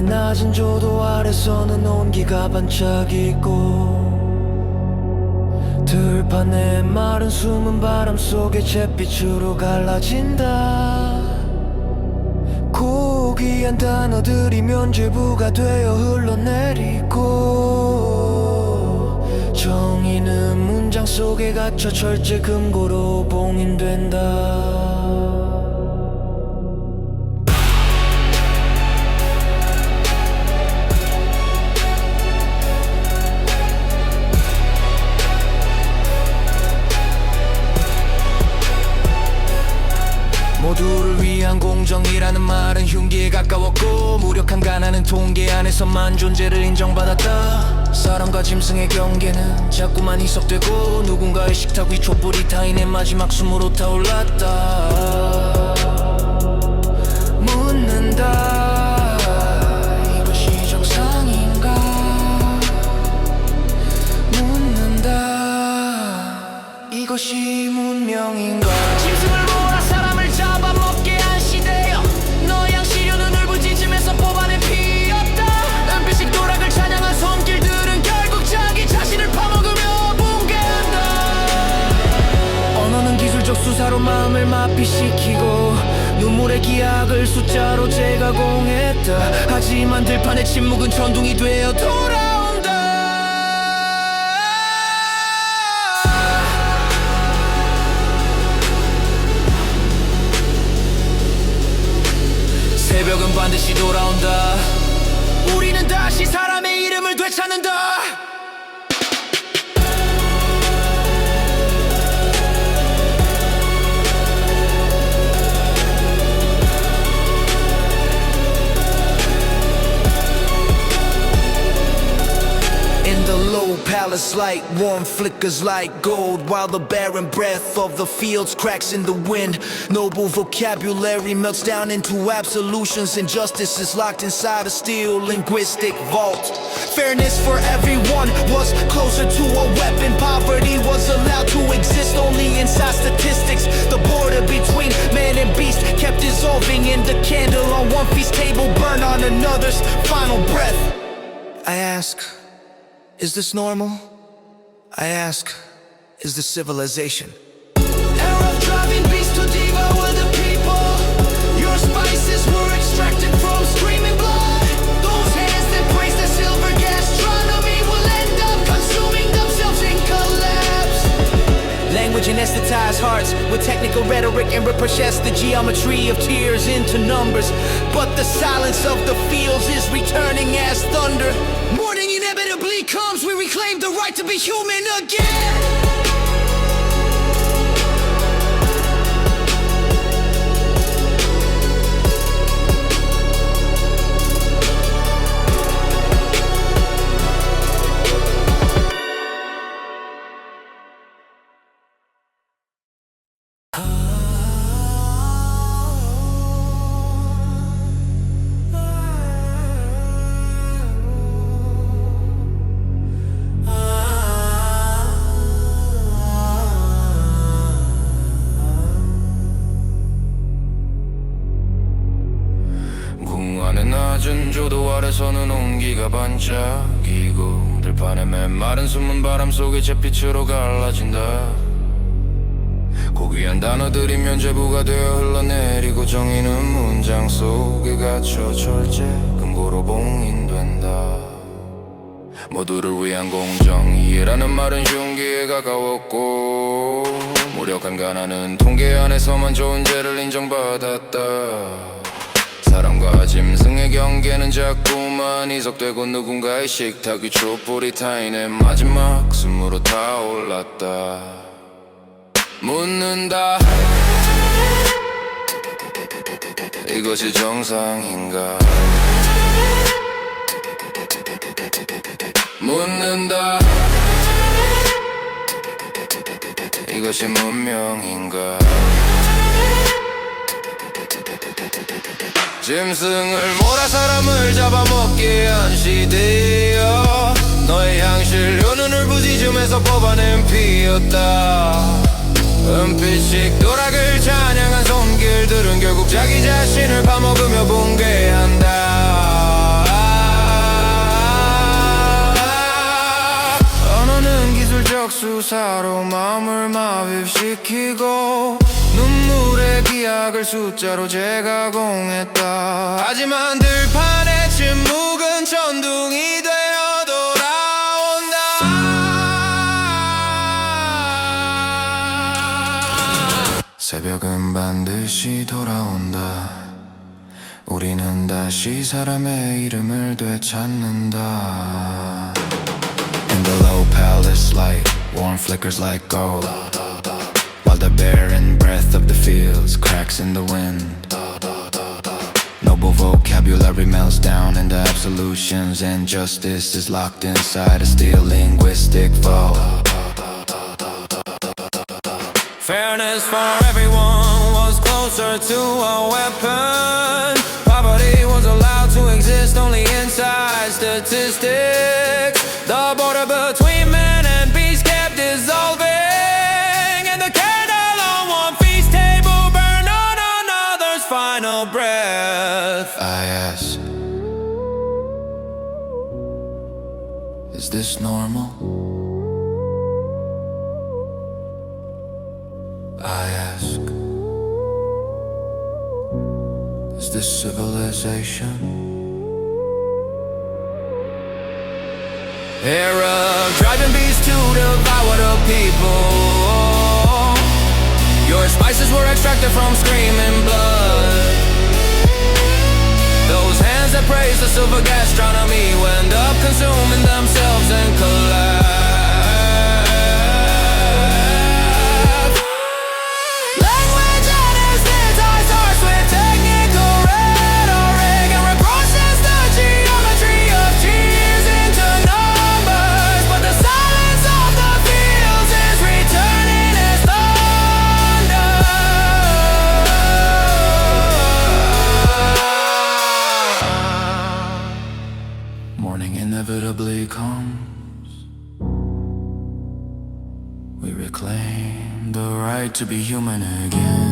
안에 낮은 조도 아래서는 온기가 반짝이고 들판에 마른 숨은 바람 속에 잿빛으로 갈라진다. 고귀한 단어들이 면죄부가 되어 흘러내리고 정의는 문장 속에 갇혀 절제 금고로 봉인된다. 모두를 위한 공정이라는 말은 흉기에 가까웠고 무력한 가난은 통계 안에서만 존재를 인정받았다. 사람과 짐승의 경계는 자꾸만 희석되고 누군가의 식탁 위 촛불이 타인의 마지막 숨으로 타올랐다. 묻는다. 이것이 정상인가? 묻는다. 이것이 문명인가? 짐승을 몰아 사람을 잡아먹게 한 시대여 너의 양시류 눈을 부지짐에서 뽑아낸 피였다. 은빛식 도락을 찬양한 손길들은 결국 자기 자신을 파먹으며 붕괴한다. 언어는 기술적 수사로 마음을 마비시키고 눈물의 기약을 숫자로 재가공했다. 하지만 들판의 침묵은 천둥이 되어 돌아온다. 새벽은 반드시 돌아온다. 우리는 다시 사람의 이름을 되찾는다. In the low palace light, warm flickers like gold, while the barren breath of the fields cracks in the wind. Noble vocabulary melts down into absolutions. Injustice is locked inside a steel linguistic vault. Fairness for everyone was closer to a weapon. Poverty was allowed to exist only inside statistics. The border between man and beast kept dissolving in the candle on one feast table, burn on another's final breath. I ask, is this normal? I ask, is this civilization? Era of driving beasts to devour the people. Your spices were extracted from screaming blood. Those hands that praise the silver gastronomy will end up consuming themselves in collapse. Language anesthetized hearts with technical rhetoric and reprocess the geometry of tears into numbers. But the silence of the fields is returning as thunder. Morning inevitably comes, we reclaim the right to be human again. 낮은 조도 아래서는 온기가 반짝이고 들판에 메마른 숨은 바람 속에 잿빛으로 갈라진다. 고귀한 단어들이 면죄부가 되어 흘러내리고 정의는 문장 속에 갇혀 절제 금고로 봉인된다. 모두를 위한 공정이라는 말은 흉기에 가까웠고 무력한 가난은 통계 안에서만 좋은 죄를 인정받았다. 사람과 짐승의 경계는 자꾸만 희석되고 누군가의 식탁 위 촛불이 타인의 마지막 숨으로 타올랐다. 묻는다. 이것이 정상인가? 묻는다. 이것이 문명인가? 짐승을 몰아 사람을 잡아먹게 한 시대여 너의 향실료 눈을 부지즘에서 뽑아낸 피였다. 은빛식 도락을 찬양한 손길들은 결국 자기 자신을 파먹으며 붕괴한다. 수사로 마음을 마비시키고 눈물의 기약을 숫자로 재가공했다. 하지만 들판의 침묵은 천둥이 되어 돌아온다. 새벽은 반드시 돌아온다. 우리는 다시 사람의 이름을 되찾는다. In the low palace light, warm flickers like gold, while the barren breath of the fields cracks in the wind. Noble vocabulary melts down into absolutions, and justice is locked inside a steel linguistic vault. Fairness for everyone was closer to a weapon. Poverty was allowed to exist only inside statistics. The border between man and beast kept dissolving, and the candle on one feast table burned on another's final breath. I ask, is this normal? I ask, is this civilization? Era of driving beasts to devour the people. Your spices were extracted from screaming blood. Those hands that praise the silver gastronomy wound up consuming themselves and collapse. Language at its eye starts with technical rhetoric and reproaches the geometry of cheers into numbers. But the silence of the fields is returning as thunder. Morning inevitably comes. We reclaim the right to be human again.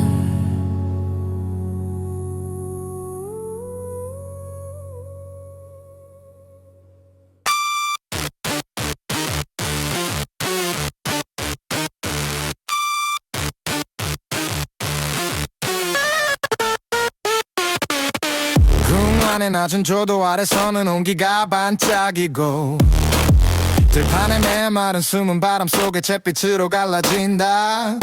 궁안의 낮은 조도 아래서는 온기가 반짝이고 들판의 메마른 숨은 바람 속에 잿빛으로 갈라진다.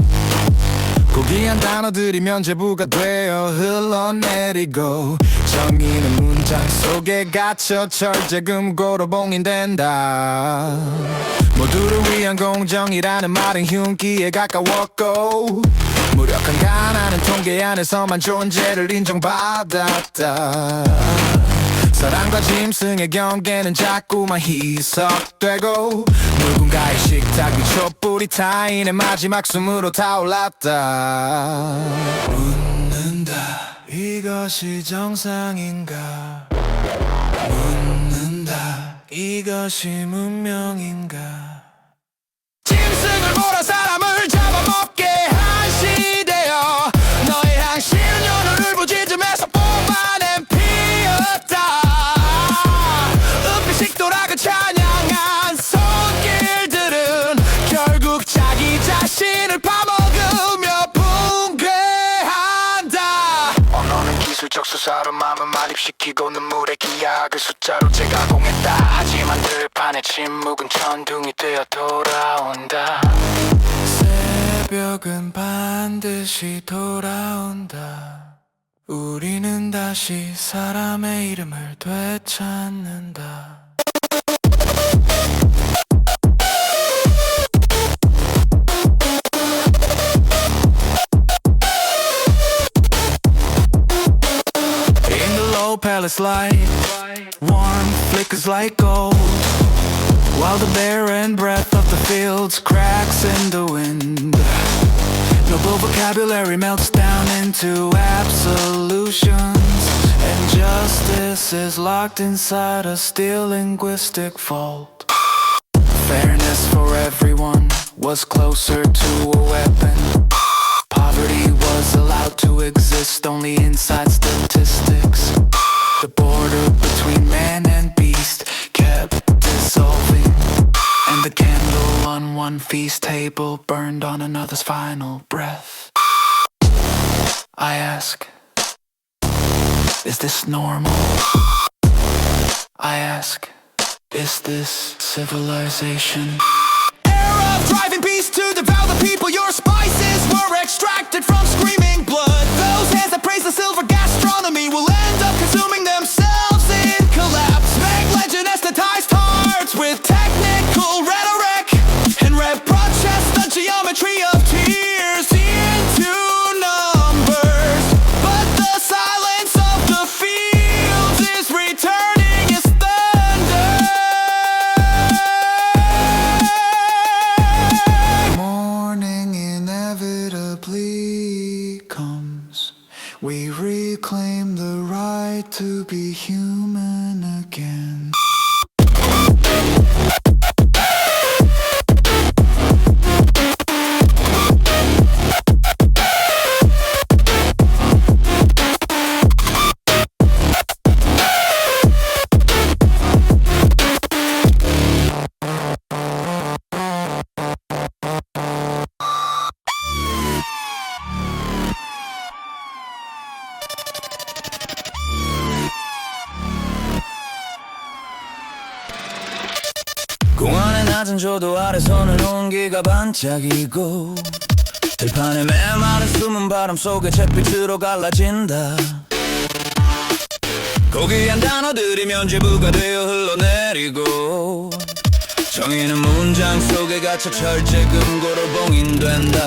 고귀한 단어들이 면죄부가 되어 흘러내리고 정의는 문장 속에 갇혀 철제금고로 봉인된다. 모두를 위한 공정이라는 말은 흉기에 가까웠고 무력한 가난은 통계 안에서만 존재를 인정받았다. 사랑과 짐승의 경계는 자꾸만 희석되고 누군가의 식탁 위 촛불이 타인의 마지막 숨으로 타올랐다. 묻는다, 이것이 정상인가? 묻는다, 이것이 문명인가? 짐승을 몰아 사람을 잡아먹게 한 시대여 너의 항시 연을 울부짖으면서 뽑아낸 피었다. 은빛식 돌아가 찬양한 손길들은 결국 자기 자신을 파먹으며 붕괴한다. 언어는 기술적 수사로 마음을 말입시키고 눈물의 기약을 숫자로 재가공했다. 하지만 들판의 침묵은 천둥이 되어 돌아온다. 새벽은 반드시 돌아온다. 우리는 다시 사람의 이름을 되찾는다. In the low palace light, warm flickers like gold, while the barren breath of the fields cracks in the wind. Noble vocabulary melts down into absolutions, and justice is locked inside a steel linguistic vault. Fairness for everyone was closer to a weapon. Poverty was allowed to exist only inside statistics. The border between man and beast kept dissolving, and the candle on one one feast table burned on another's final breath. I ask, is this normal? I ask, is this civilization? Era of driving beasts to devour the people. Your spices were extracted from screaming blood. Those hands that praise the silver gastronomy will end up consuming themselves in collapse. Make legend anesthetized hearts with technical rhetoric and reproaches the geometry of tears into numbers. But the silence of the fields is returning as thunder. Morning inevitably comes. We reclaim the right to be human again. 공원의 낮은 조도 아래서는 온기가 반짝이고 들판에 메마른 숨은 바람 속에 잿빛으로 갈라진다. 고귀한 단어들이 면죄부가 되어 흘러내리고 정의는 문장 속에 갇혀 철제 금고로 봉인된다.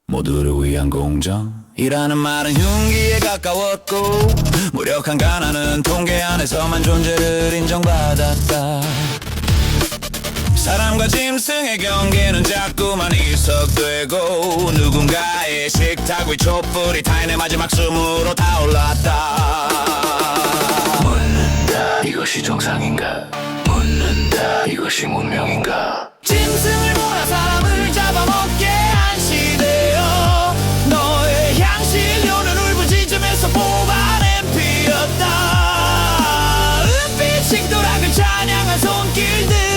모두를 위한 공정이라는 말은 흉기에 가까웠고 무력한 가난은 통계 안에서만 존재를 인정받았다. 사람과 짐승의 경계는 자꾸만 이석되고 누군가의 식탁 위 촛불이 타인의 마지막 숨으로 타올랐다. 묻는다, 이것이 정상인가? 묻는다, 이것이 문명인가? 짐승을 몰아 사람을 잡아먹게 한 시대여 너의 향신료는 울부짖음에서 뽑아낸 피였다. 은빛 식도락을 찬양한 손길들은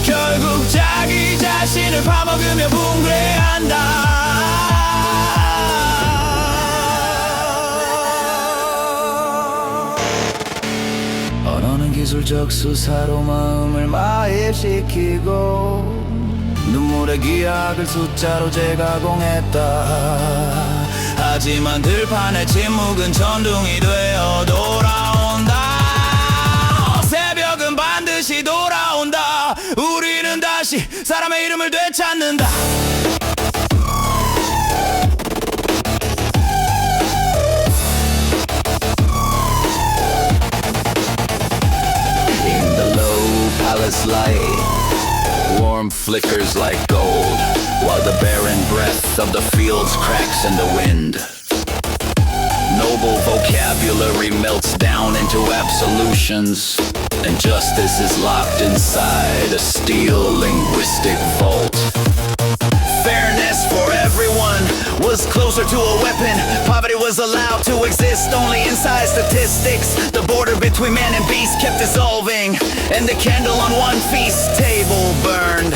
결국 자기 자신을 파먹으며 붕괴한다. 언어는 기술적 수사로 마음을 마입시키고 눈물의 기약을 숫자로 재가공했다. 하지만 들판의 침묵은 천둥이 되어 돌아온다. 새벽은 반드시 돌아온다. 우리는 다시 사람의 이름을 되찾는다. In the low palace light, warm flickers like gold, while the barren breath of the fields cracks in the wind. Noble vocabulary melts down into absolutions, and justice is locked inside a steel linguistic vault. Fairness for everyone was closer to a weapon. Poverty was allowed to exist only inside statistics. The border between man and beast kept dissolving, and the candle on one feast table burned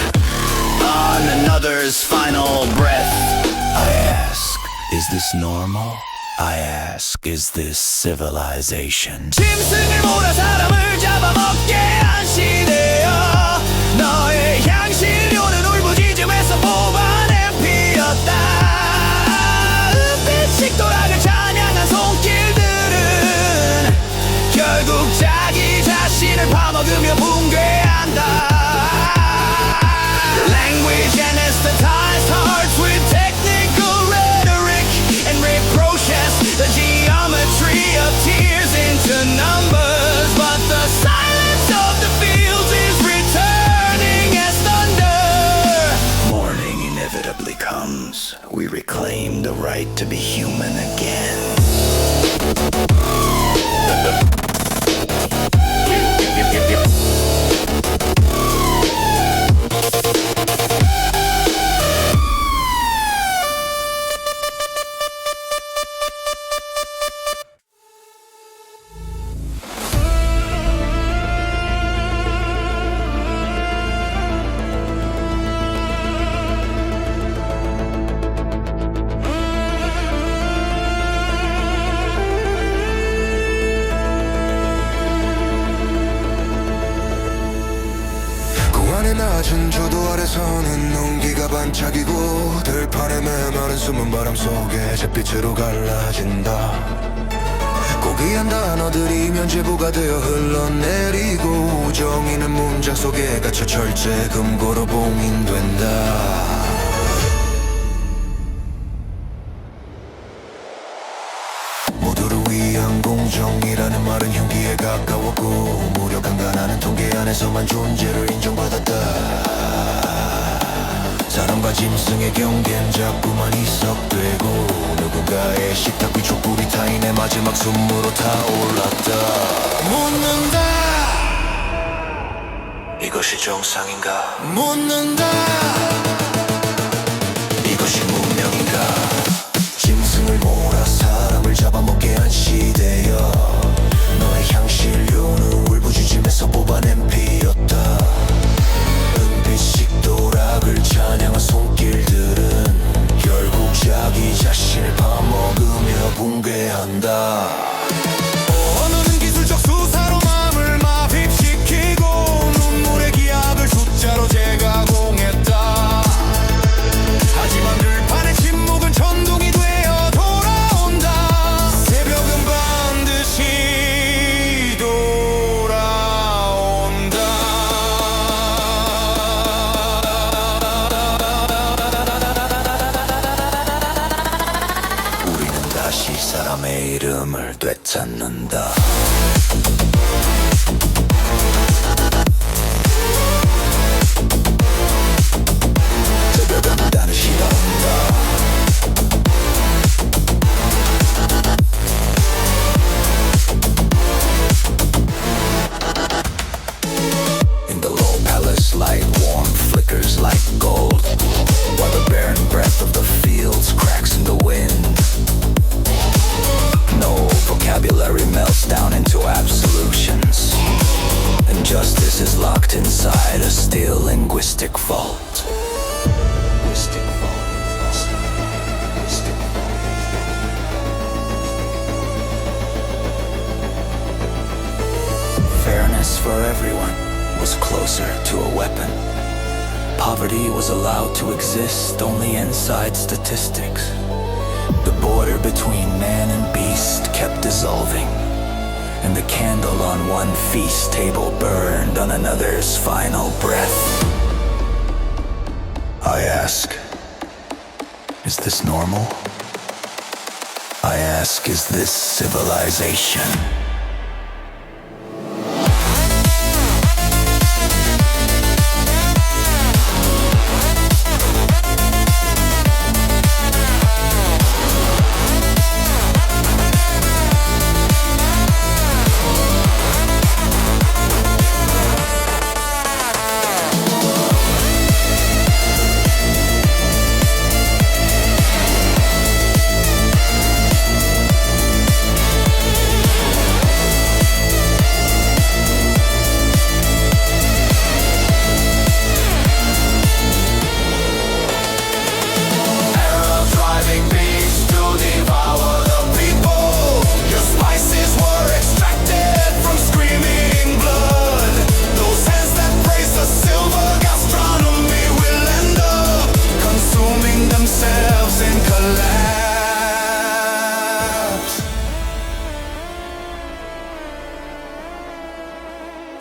on another's final breath. I ask, is this normal? I ask, is this civilization? 짐승을 몰아 사람을 잡아먹게 한 시대여 너의 향신료는 울부짖음에서 뽑아낸 피였다. 은빛 식도락을 찬양한 손길들은 결국 자기 자신을 파먹으며 붕괴한다. Language anesthetized hearts with technical rhetoric and reproaches the geometry of tears into numbers. But the silence of the fields is returning as thunder. Morning inevitably comes. We reclaim the right to be human again. 낮은 저도 아래서는 농기가 반짝이고 들판에 메마른 숨은 바람 속에 잿빛으로 갈라진다. 고귀한 단어들이 면죄부가 되어 흘러내리고 정의는 문장 속에 갇혀 철제 금고로 봉인된다. 모두를 위한 공정이라는 말은 흉기에 가까웠고 무려 간간하는 통계 안에서만 존재를 인정받았다. 사람과 짐승의 경계는 자꾸만 희석되고 누군가의 식탁 위 촛불이 타인의 마지막 숨으로 타올랐다. 묻는다. 이것이 정상인가? 묻는다. 이것이 문명인가? 짐승을 몰아 사람을 잡아먹게 한 시대여 너의 향신료는 울부짖음에서 뽑아낸 피였다. 은빛 식도락을 찬양한 손길들은 결국 자기 자신을 파먹으며 붕괴한다. 언어는 기술적 수사로 마음을 마비시키고 눈물의 기약을 숫자로 제가공했다. 하지만 들판의 침묵은 천둥이 되어 돌아온다. 새벽은 반드시 돌아온다. 우리는 다시 사람의 이름을 되찾는다. 새벽은 반드시 돌아온다. In the low palace light, warm flickers like gold, while the barren breath of the fields cracks in the wind. No vocabulary melts down into absolutions, and justice is locked inside a steel linguistic vault. Fairness for everyone was closer to a weapon. Poverty was allowed to exist only inside statistics. The border between man and beast kept dissolving, and the candle on one feast table burned on another's final breath. I ask, is this normal? I ask, is this civilization?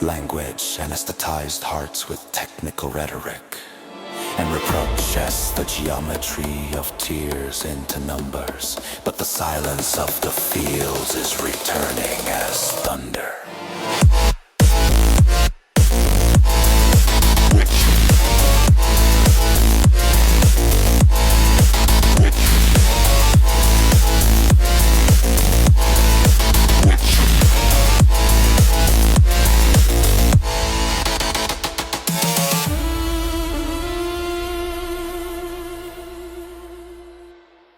Language anesthetized hearts with technical rhetoric, and reproaches the geometry of tears into numbers. But the silence of the fields is returning as thunder.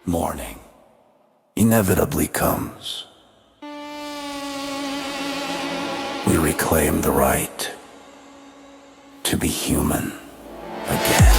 Morning inevitably comes. We reclaim the right to be human again.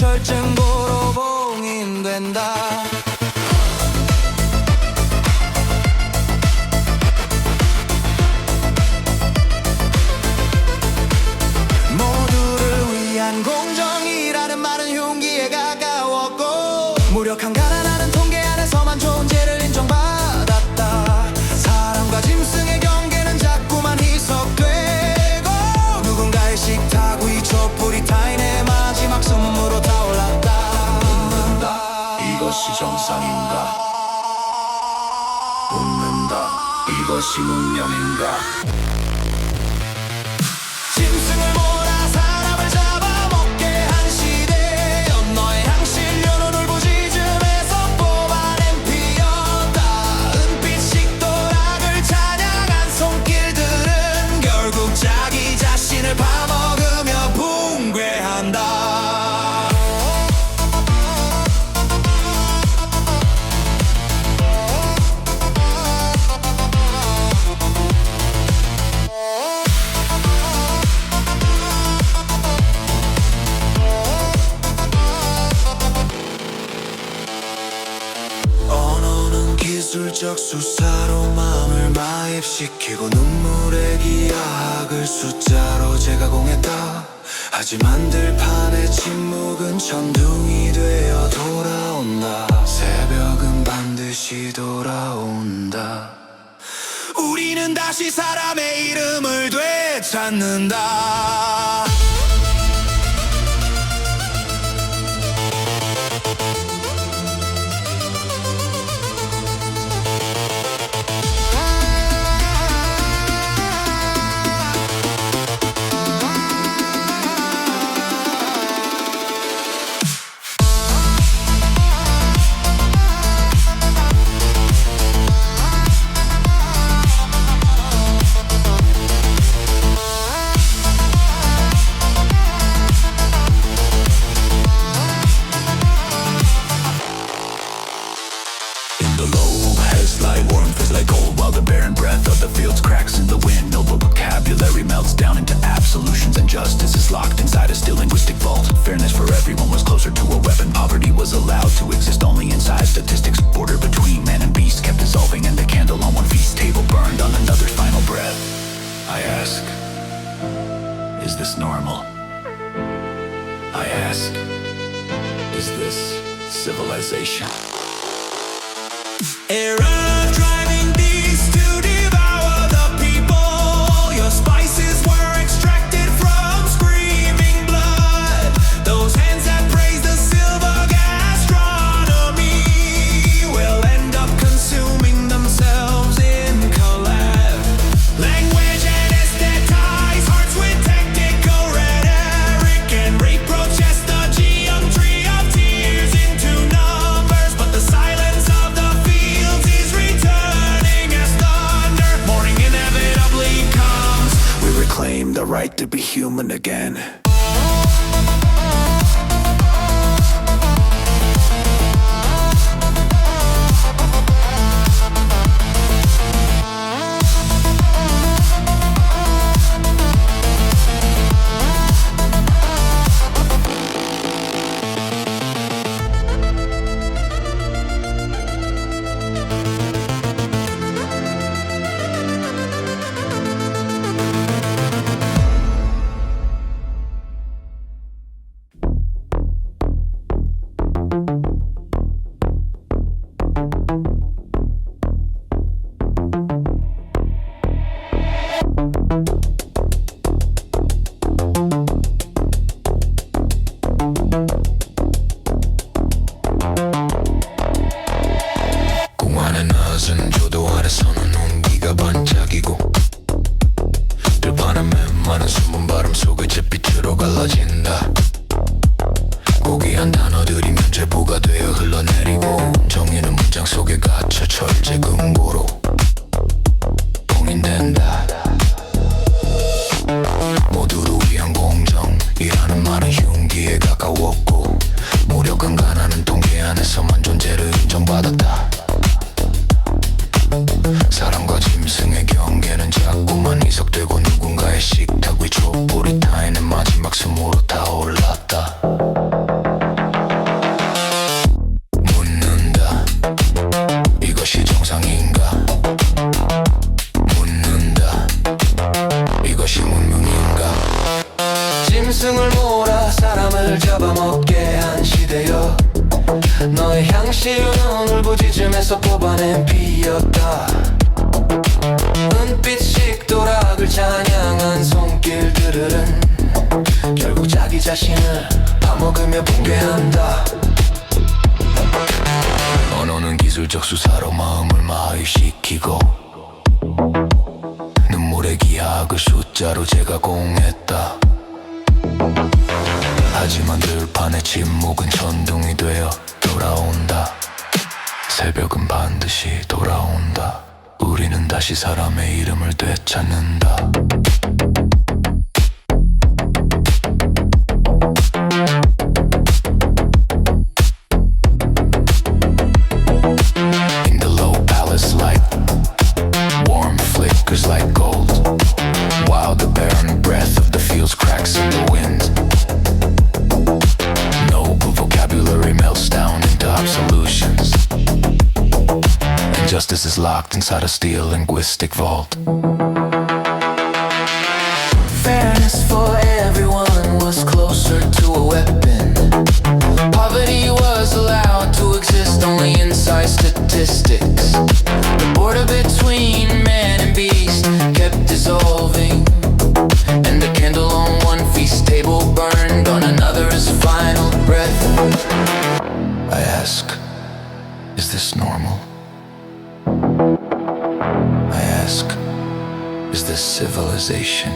절정보로 봉인된다. 모두를 위한 공정이라는 말은 흉기에 가까웠고, 무력한 가난하는 통계 안에서만 존재를 인정받았다. 사람과 짐승의 경계는 자꾸만 희석되고, 누군가의 식탁 위 촛불이 타인의 마지막 숨으로 타올랐다. 묻는다. 이것이 정상인가? 묻는다. 이것이 문명인가? 짐승을 몰아 사람을 잡아먹게 한 시대, 너의 향신료는 울부짖음에서 뽑아낸 피였다. 은빛 도락을 찬양한 손길들은 결국 자기 자신을 파먹으며 붕괴한다. 언어는 기술적 수사로 마음을 마입시키고, 눈물의 기약을 숫자로 제가공했다. 하지만 들판의 침묵은 천둥이 되어 돌아온다. 새벽은 반드시 돌아온다. 우리는 다시 사람의 이름을 되찾는다. The lobe has like warm, feels like cold, while the barren breath of the fields cracks in the wind. Noble vocabulary melts down into absolutions, and justice is locked inside a still linguistic vault. Fairness for everyone was closer to a weapon. Poverty was allowed to exist only inside statistics. Border between man and beast kept dissolving, and the candle on one feast table burned on another's final breath. I ask, is this normal? I ask, is this civilization? Era driving beasts to devour the people. Your spices were extracted from screaming blood. Those hands that praise the silver gastronomy will end up consuming themselves in collab. Language anesthetize hearts with technical rhetoric and reprocess the geometry of tears into numbers. But the silence of the fields is returning as thunder. Morning inevitably comes. We reclaim the right to be human again. 식탁 위 촛불이 타인의 마지막 숨으로 타올랐다. 묻는다. 이것이 문명인가? 짐승을 몰아 사람을 잡아먹게 한 시대여, 너의 향시료는 울부짖음에서 뽑아낸 피였다. 은빛식 도락을 찬양한 손길들은 결국 자기 자신을 파먹으며 붕괴한다. 언어는 기술적 수사로 마음을 마비시키고 눈물의 기약을 숫자로 제가공했다. 하지만 들판의 침묵은 천둥이 되어 돌아온다. 새벽은 반드시 돌아온다. 우리는 다시 사람의 이름을 되찾는다. In the low palace light, warm flickers like gold, while the barren breath of the fields cracks in the wind. Noble vocabulary melts down into absolutions, and justice is locked inside a steel linguistic vault. Fairness for everyone was closer to a weapon. Poverty was allowed to exist only inside statistics. The border between man and beast kept dissolving, and the candle on one feast table burned on another's final breath. I ask, is this normal? I ask, is this civilization?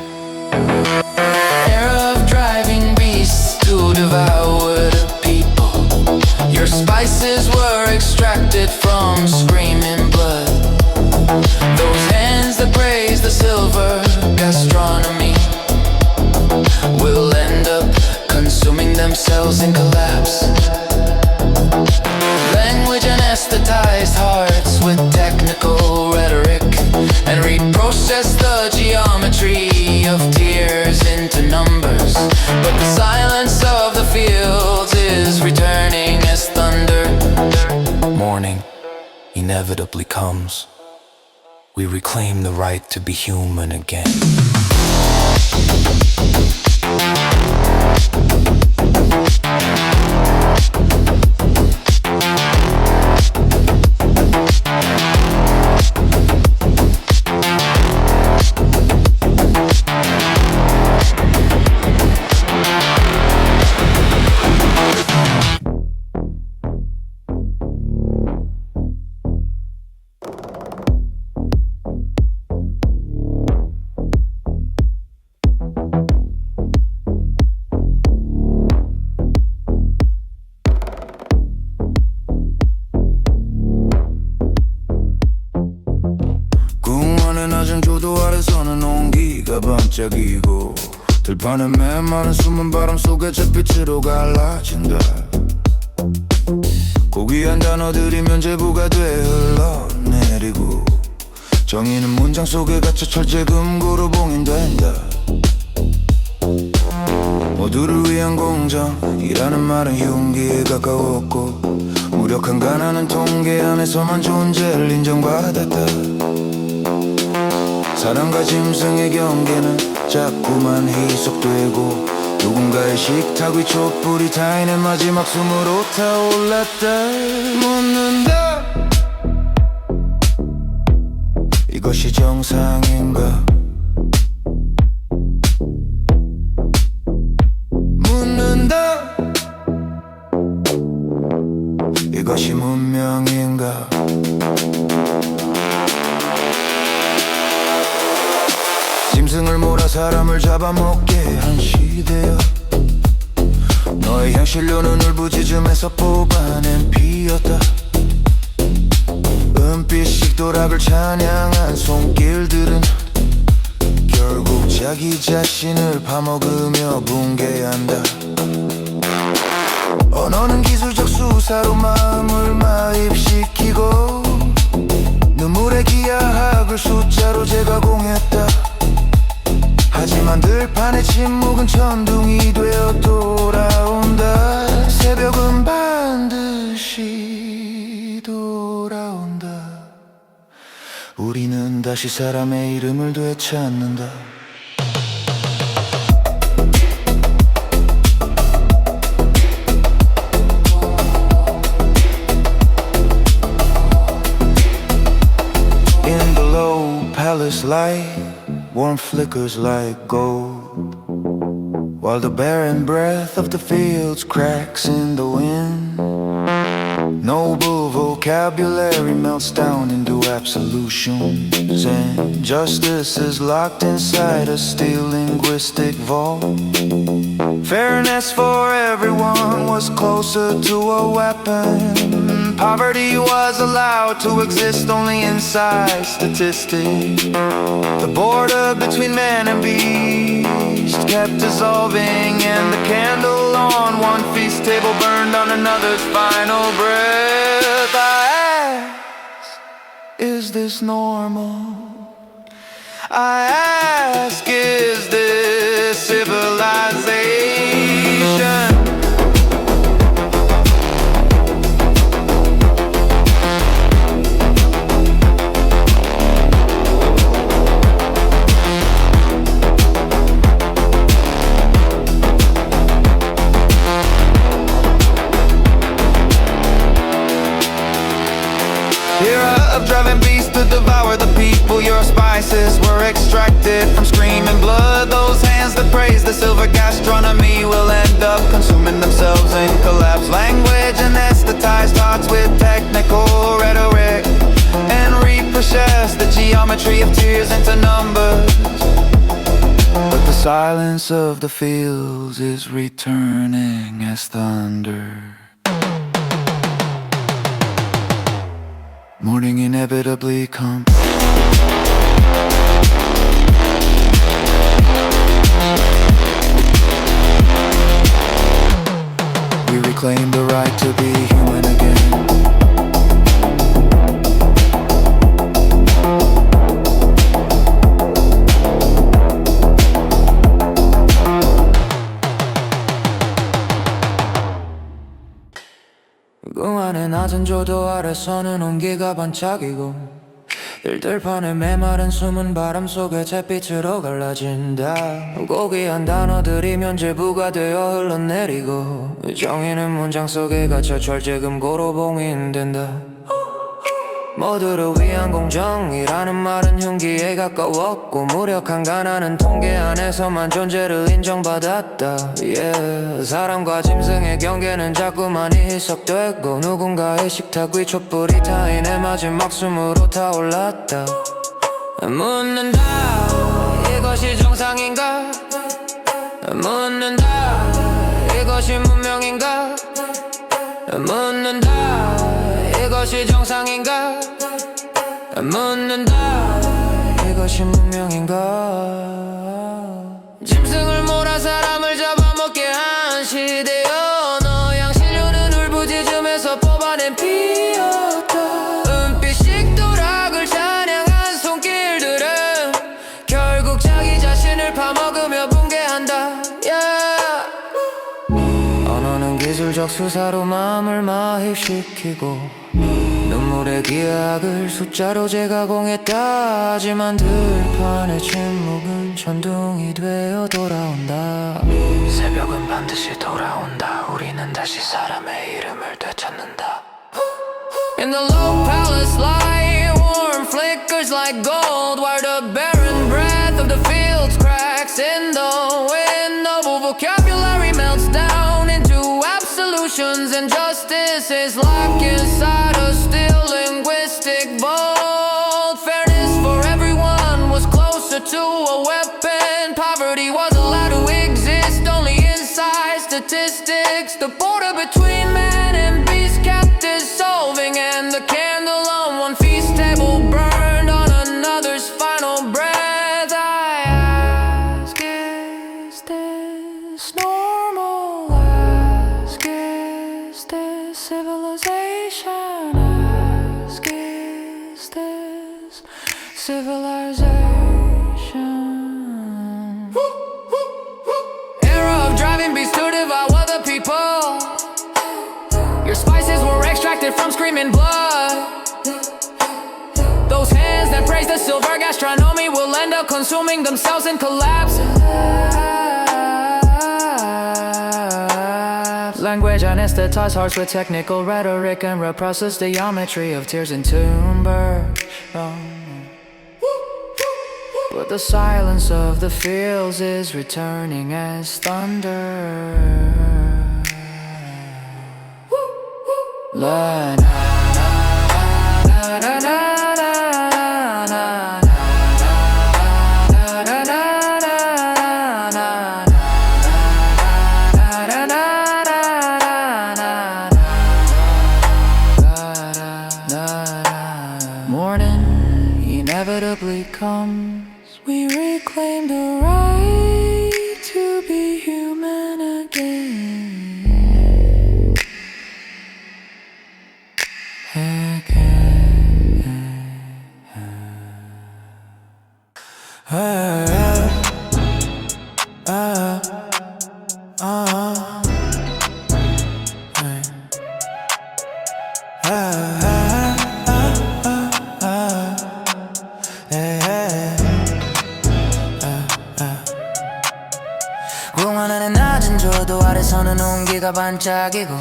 Era of driving beasts to devour the people. Your spices were extracted from screaming blood. Those hands that praise the silver gastronomy will end up consuming themselves in collapse. Language anesthetized hearts with technical rhetoric, and reprocess the geometry of tears into numbers. But the silence of the fields is returning as thunder. Morning inevitably comes. We reclaim the right to be human again. 낮은 조도 아래서는 온기가 반짝이고, 들판에 메마른 숨은 바람 속에 잿빛으로 갈라진다. 고귀한 단어들이 면죄부가 돼 흘러내리고, 정의는 문장 속에 갇혀 철제 금고로 봉인된다. 모두를 위한 공정이라는 말은 흉기에 가까웠고, 무력한 가난은 통계 안에서만 존재를 인정받았다. 사람과 짐승의 경계는 자꾸만 희석되고, 누군가의 식탁 위 촛불이 타인의 마지막 숨으로 타올랐다. 묻는다. 이것이 정상인가? 묻는다. 이것이 문명인가? 짐승을 몰아 사람을 잡아먹게 한 시대여, 너의 향신료는 울부짖음에서 뽑아낸 피였다. 은빛식 도락을 찬양한 손길들은 결국 자기 자신을 파먹으며 붕괴한다. 언어는 기술적 수사로 마음을 마입시키고, 눈물의 기하학을 숫자로 제가공했다. 하지만 들판의 침묵은 천둥이 되어 돌아온다. 새벽은 반드시 돌아온다. 우리는 다시 사람의 이름을 되찾는다. In the low palace light, warm flickers like gold, while the barren breath of the fields cracks in the wind. Noble vocabulary melts down into absolutions, and justice is locked inside a steel linguistic vault. Fairness for everyone was closer to a weapon. Poverty was allowed to exist only inside statistics. The border between man and beast kept dissolving, and the candle on one feast table burned on another's final breath. I ask, is this normal? I ask, is this civilization? Era of driving beasts to devour the people. Your spices were extracted from screaming blood. Those hands that praise the silver gastronomy will end up consuming themselves in collapse. Language anesthetized hearts with technical rhetoric, and reprocess the geometry of tears into numbers. But the silence of the fields is returning as thunder. Morning inevitably comes. We reclaim the right to be human again. 공안의 낮은 조도 아래서는 온기가 반짝이고, 들들판의 메마른 숨은 바람 속에 잿빛으로 갈라진다. 고귀한 단어들이 면죄부가 되어 흘러내리고, 정의는 문장 속에 갇혀 철제금고로 봉인된다. 모두를 위한 공정이라는 말은 흉기에 가까웠고, 무력한 가난은 통계 안에서만 존재를 인정받았다. 사람과 짐승의 경계는 자꾸만 희석되고, 누군가의 식탁 위 촛불이 타인의 마지막 숨으로 타올랐다. 묻는다, 이것이 정상인가? 묻는다, 이것이 문명인가? 묻는다, 이것이 정상인가? 묻는다, 이것이 문명인가? 짐승을 몰아 사람을 잡아먹게 한 시대여, 너 양심료는 울부짖음에서 뽑아낸 피였다. 은빛 도락을 찬양한 손길들은 결국 자기 자신을 파먹으며 붕괴한다. 언어는 기술적 수사로 마음을 마입시키고, 눈물의 기약을 숫자로 재가공했다. 하지만 들판의 침묵은 천둥이 되어 돌아온다. 새벽은 반드시 돌아온다. 우리는 다시 사람의 이름을 되찾는다. In the low palace light, warm flickers like gold, while the barren breath of the fields cracks in the wind. Noble vocabulary melts down into absolutions, and justice is locked inside a steel linguistic vault. Fairness for everyone was closer to a weapon. Poverty was allowed to exist only inside statistics. The border between man and beast kept dissolving, and the candle on one feast table burned on another's final breath. I ask, is this normal? Ask, is this civilization? Ask, is this civilization? Era of driving beasts to devour the people. Your spices were extracted from screaming blood. Those hands that gastronomy will end up consuming themselves and collapse. Language anesthetizes hearts with technical rhetoric and represses the geometry of tears and timber. But the silence of the fields is returning as thunder. La, na, na, na, na, na, na, na. Morning inevitably comes. We reclaim the right to be human again. 공원하는 낮은 조도 아래서는 온기가 반짝이고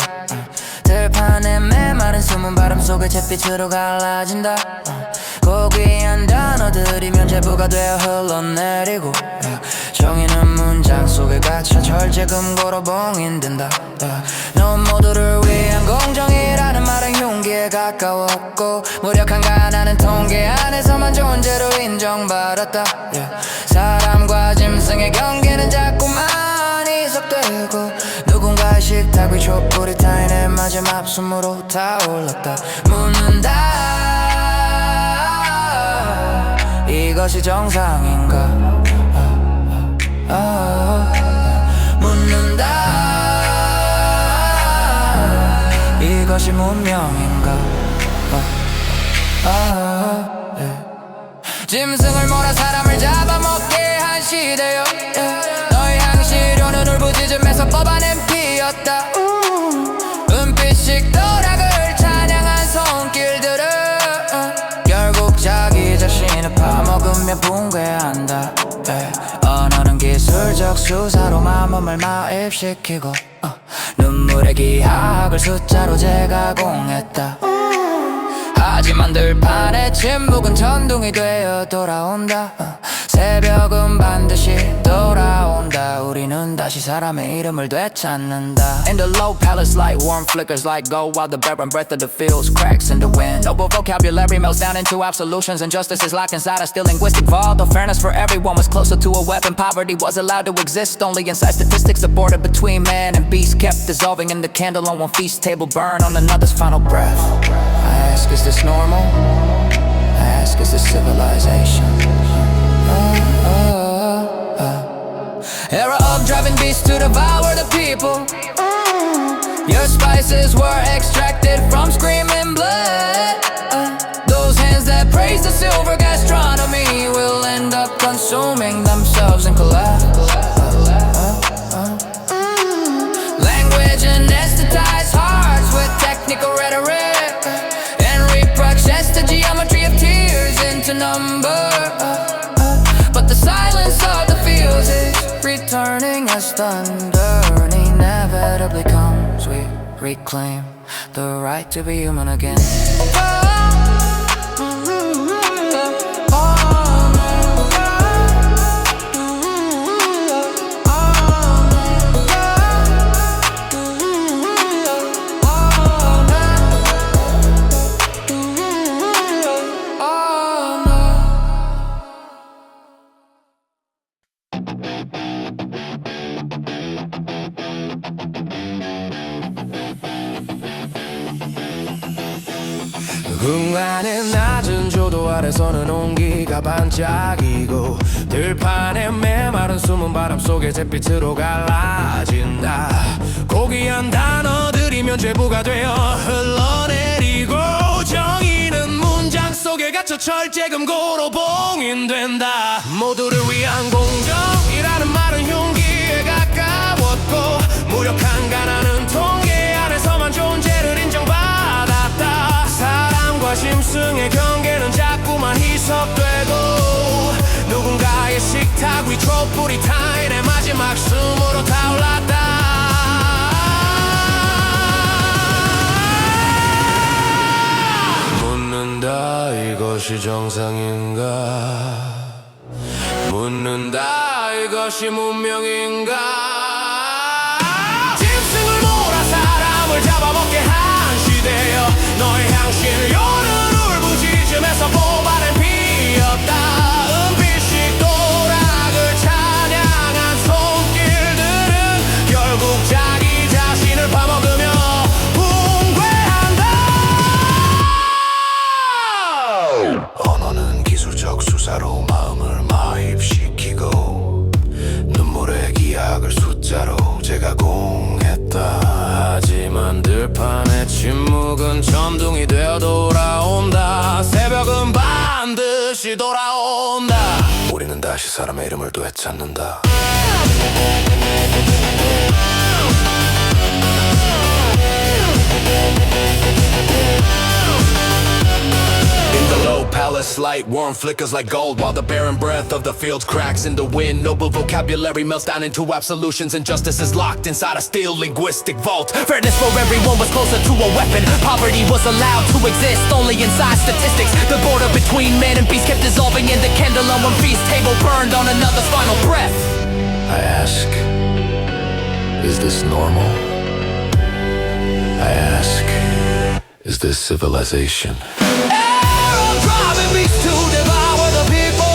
들판에 메마른 숨은 바람 속에 잿빛으로 갈라진다. 고귀한 단어들이 면죄부가 되어 흘러내리고 정의는 문장 속에 갇혀 절제금고로 봉인된다. 넌 모두를 위한 공정이라는 말은 흉기에 가까웠고 무력한 가난은 통계 안에서만 존재로 인정받았다. 사람과 짐승의 경계는 자꾸만 이석되고 누군가의 식탁 위 촛불이 타인의 마지막 숨으로 타올랐다. 묻는다. 이것이 정상인가? 묻는다. 이것이 문명인가? 짐승을 몰아 사람을 잡아먹게 한 시대여. 너의 향시료는 울부짖음에서 뽑아낸 피였다. 은빛식 도락을 찬양한 손길들은 결국 자기 자신을 파먹으며 붕괴한다. 언어는 기술적 수사로만 몸을 마입시키고 눈물의 기하학을 숫자로 재가공했다. 하지만 들판의 침묵은 천둥이 되어 돌아온다. 새벽은 반드시 돌아온다. 우리는 다시 사람의 이름을 되찾는다. In the low palace light, warm flickers like gold, while the barren breath of the fields cracks in the wind. Noble vocabulary melts down into absolutions, and justice is locked inside a still linguistic vault. Though fairness for everyone was closer to a weapon, poverty was allowed to exist only inside statistics. The border between man and beast kept dissolving in the candle on one feast table, burn on another's final breath. I ask, is this normal? I ask, is this civilization? Era of driving beasts to devour the people. Your spices were extracted from screaming blood. Those hands that praise the silver gastronomy will end up consuming themselves and collapse. Language anesthetized hearts with technical rhetoric and reproduces the geometry of tears into number. But the silence of the fields is returning as thunder, and inevitably comes. We reclaim the right to be human again. 흥하는 낮은 조도 아래서는 온기가 반짝이고 들판에 메마른 숨은 바람 속에 잿빛으로 갈라진다. 고귀한 단어들이 면죄부가 되어 흘러내리고 정의는 문장 속에 갇혀 절제금고로 봉인된다. 모두를 위한 공정이라는 말은 흉기에 가까웠고 무력한 가난은 통계 안에서만 존재를 인정받았다. 사람과 짐승의 경계는 자꾸만 희석되고 식탁 위 촛불이 타인의 마지막 숨으로 타올랐다. 묻는다 이것이 정상인가, 묻는다 이것이 문명인가. 짐승을 몰아 사람을 잡아먹게 한 시대여, 너의 향신료 울부짖음에서 뽑아낸 피었다. 은빛이 도락을 찬양한 손길들은 결국 자기 자신을 파먹으며 붕괴한다. 언어는 기술적 수사로 마음을 마입시키고 눈물의 기약을 숫자로 제가공했다. 하지만 들판의 침묵은 천둥이 되어 돌아온다. 새벽은 반드시 돌아온다. 우리는 다시 사람의 이름을 되찾는다. In the low palace light, warm flickers like gold, while the barren breath of the fields cracks in the wind. Noble vocabulary melts down into absolutions, and justice is locked inside a steel linguistic vault. Fairness for everyone was closer to a weapon. Poverty was allowed to exist only inside statistics. The border between man and beast kept dissolving, and the candle on one feast table burned on another's final breath. I ask, is this normal? I ask, is this civilization? Arrow driving beasts to devour the people.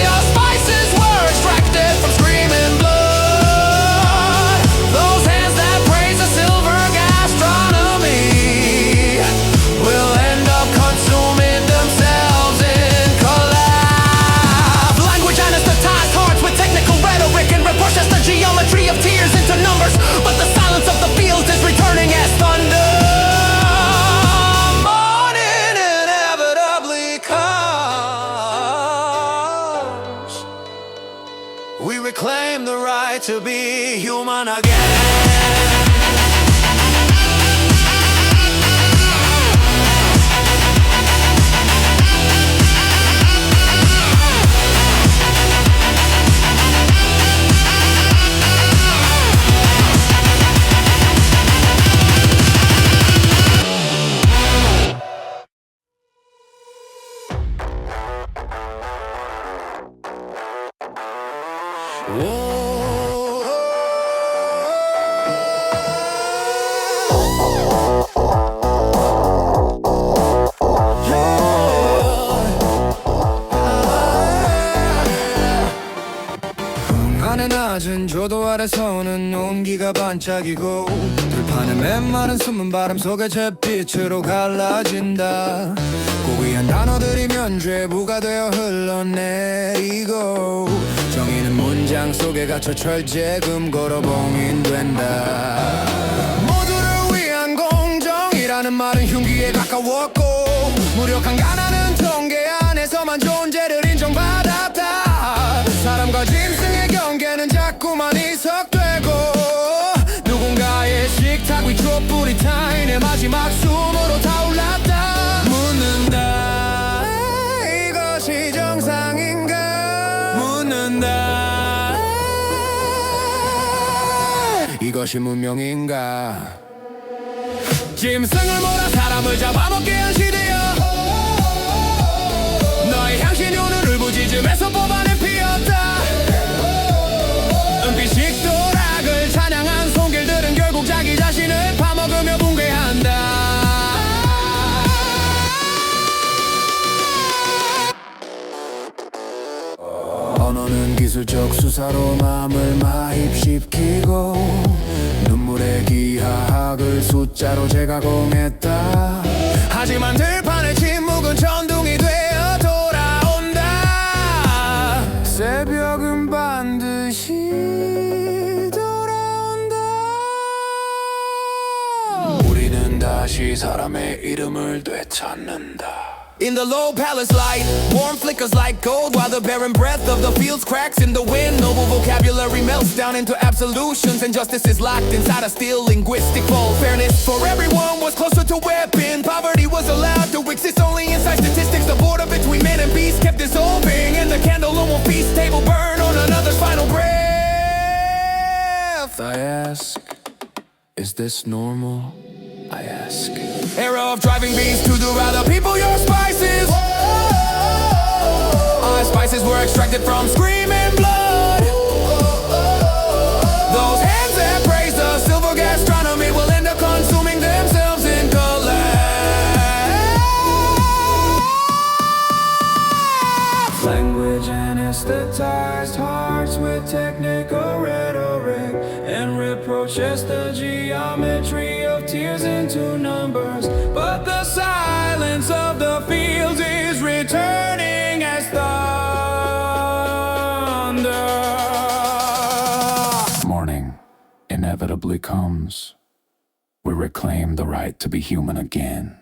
Your spices were extracted from screaming blood. Those hands that praise the silver gastronomy will end up consuming themselves in collapse. Language anesthetized hearts with technical rhetoric and represses the geometry of tears into numbers. But the silence of the fields is returning as thunder. Morning inevitably comes. We reclaim the right to be human again. 하늘 낮은 조도 아래서는 온기가 반짝이고 들판의 메마른 숨은 바람 속에 잿빛으로 갈라진다. 고귀한 단어들이 면죄부가 되어 흘러내리고 정의는 문장 속에 갇혀 철제금고로 봉인된다. 모두를 위한 공정이라는 말은 흉기에 가까웠고 무력한 가난은 통계 안에서만 존재를 인정받았다. 사람과 짐승의 경계는 자꾸만 이석되고 누군가의 식탁 위 촛불이 타인의 마지막 숨으로 타올랐다. 묻는다 이것이 정상인가, 묻는다 이것이 문명인가. 짐승을 몰아 사람을 잡아먹게 한 시대여, 너의 향신료는 울부짖음에서 뽑아낸 피었다. 은빛식 도락을 찬양한 손길들은 결국 자기 자신을 파먹으며 붕괴한다. 언어는 기술적 수사로 마음을 마입시키고 눈물의 기하학을 숫자로 제가공했다. 하지만 들판의 침묵은 천둥이 되어 돌아온다. 새벽은 반드시 돌아온다. 우리는 다시 사람의 이름을 되찾는다. In the low palace light, warm flickers like gold, while the barren breath of the fields cracks in the wind. Noble vocabulary melts down into absolutions, and justice is locked inside a steel linguistic vault. Fairness for everyone was closer to weapon. Poverty was allowed to exist only inside statistics. The border between man and beast kept dissolving, and the candle on one feast this normal? I ask. Era of driving beats to do other people your spices. Our spices were extracted from screaming blood. Those hands that praise the silver gastronomy will end up consuming themselves in collapse. Language anesthetized hearts with technical rhetoric and reproaches the geometry of tears into numbers. But the silence of the fields is returning as thunder. Morning inevitably comes. We reclaim the right to be human again.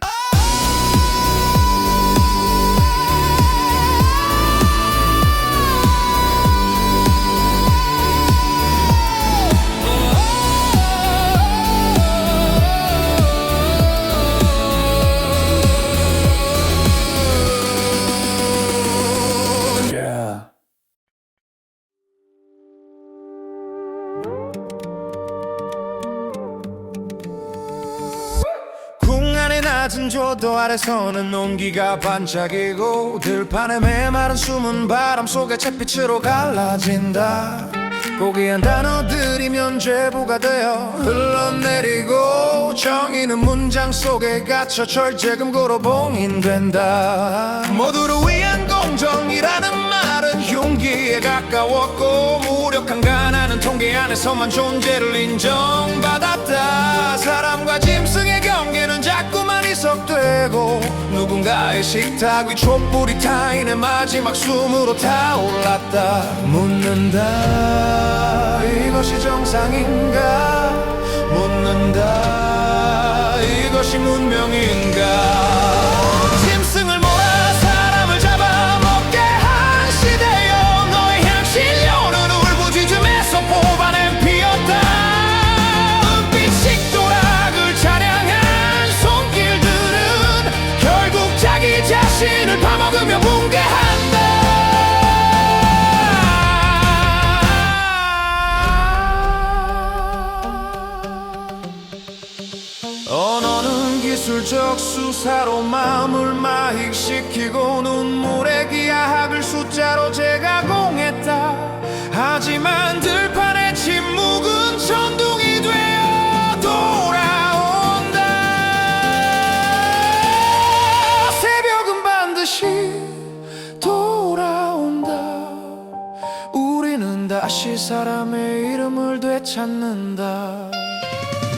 Yeah. 궁안의 낮은 조도 아래서는 온기가 반짝이고 들판의 메마른 숨은 바람 속에 잿빛으로 갈라진다. 고귀한 단어들이 면죄부가 되어 흘러내리고 정의는 문장 속에 갇혀 절제금고로 봉인된다. 모두를 위한 공정이라는 말은 흉기에 가까웠고 무력한 가난은 통계 안에서만 존재를 인정받았다. 사람과 짐승의 경계는 자꾸만 희석되고 누군가의 식탁 위 촛불이 타인의 마지막 숨으로 타올랐다. 묻는다. 이것이 정상인가? 묻는다. 이것이 문명인가? 짐승을 몰아 사람을 잡아먹게 한 시대여 너의 향신료는 울부짖음에서 뽑아낸 피었다. 은빛 식도락을 찬양한 손길들은 결국 자기 자신을 파먹으며 붕괴한다. 언어는 기술적 수사로 마음을 마익시키고 눈물의 기하학을 숫자로 재가공했다. 하지만 들판의 침묵은 천둥이 되어 돌아온다. 새벽은 반드시 돌아온다. 우리는 다시 사람의 이름을 되찾는다.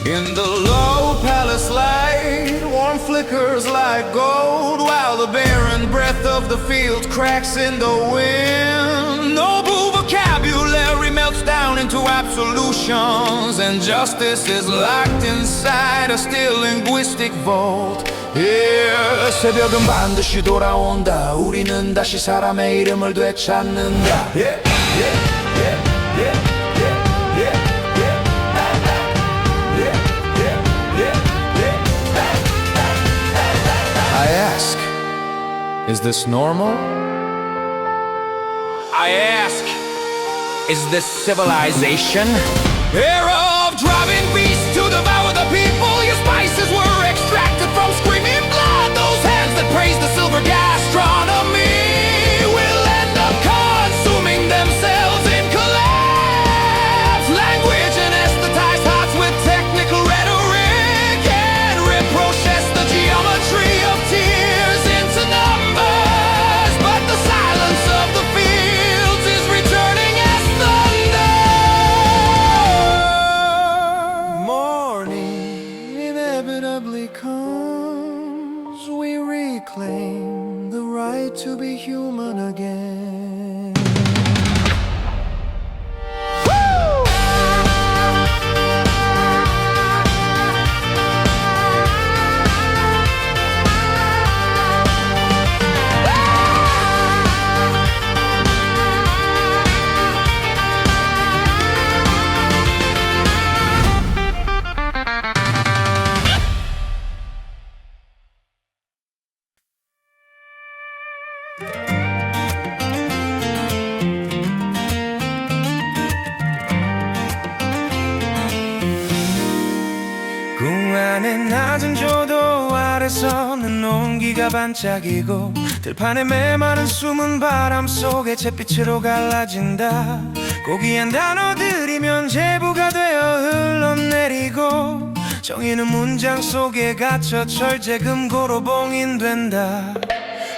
In the low palace light, warm flickers like gold, while the barren breath of the field cracks in the wind. Noble vocabulary melts down into absolutions, and justice is locked inside a still linguistic vault. Yeah, 새벽은 반드시 돌아온다. 우리는 다시 사람의 이름을 되찾는다. Yeah, yeah, yeah, yeah. I ask, is this normal? I ask, is this civilization? Era of driving beasts to devour the people. Your spices were extracted from screaming blood. Those hands that praise the silver gastronomy will end up consuming themselves in collapse. Language anesthetized hearts with technical rhetoric and reproaches the geometry of tears into numbers. But the silence of the fields is returning as thunder. Morning inevitably comes. We reclaim the right to be human again. 용기가 반짝이고 들판에 메마른 숨은 바람 속에 잿빛으로 갈라진다. 고귀한 단어들이면 제부가 되어 흘러내리고 정의는 문장 속에 갇혀 철제금고로 봉인된다.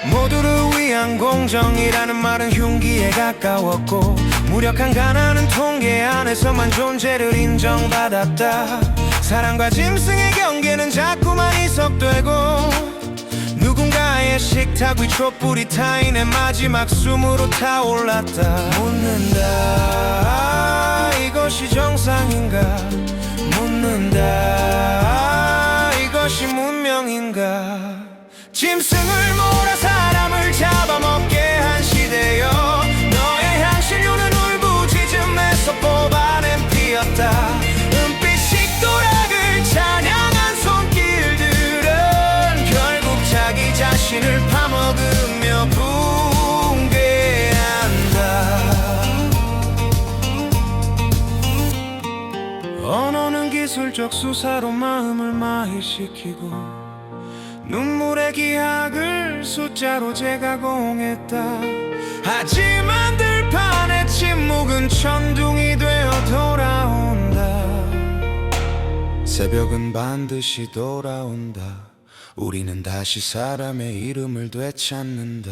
모두를 위한 공정이라는 말은 흉기에 가까웠고 무력한 가난은 통계 안에서만 존재를 인정받았다. 사랑과 짐승의 경계는 자꾸만 이석되고 누군가의 식탁 위 촛불이 타인의 마지막 숨으로 타올랐다. 묻는다, 이것이 정상인가? 묻는다, 이것이 문명인가? 짐승을 몰아 사람을 잡아먹게 한 시대여, 너의 향신료는 울부짖음에서 뽑아낸 피였다. 은빛 식도락을 찬양한 손길들은 결국 자기 자신을 파먹으며 붕괴한다. 언어는 기술적 수사로 마음을 마희시키고 눈물의 기약을 숫자로 재가공했다. 하지만 들판의 침묵은 천둥이 되어 돌아온다. 새벽은 반드시 돌아온다. 우리는 다시 사람의 이름을 되찾는다.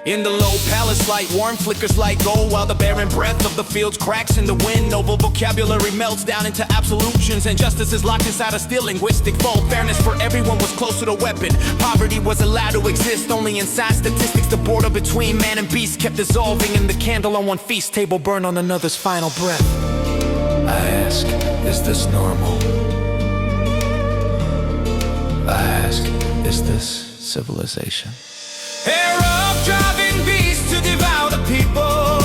In the low palace light, warm flickers like gold, while the barren breath of the fields cracks in the wind. Noble vocabulary melts down into absolutions, and justice is locked inside a steel linguistic vault. Fairness for everyone was closer to weapon. Poverty was allowed to exist only inside statistics. The border between man and beast kept dissolving, and the candle on one feast table burned on another's final breath. I ask, is this normal? I ask, is this civilization? Hair up, driving beasts to devour the people.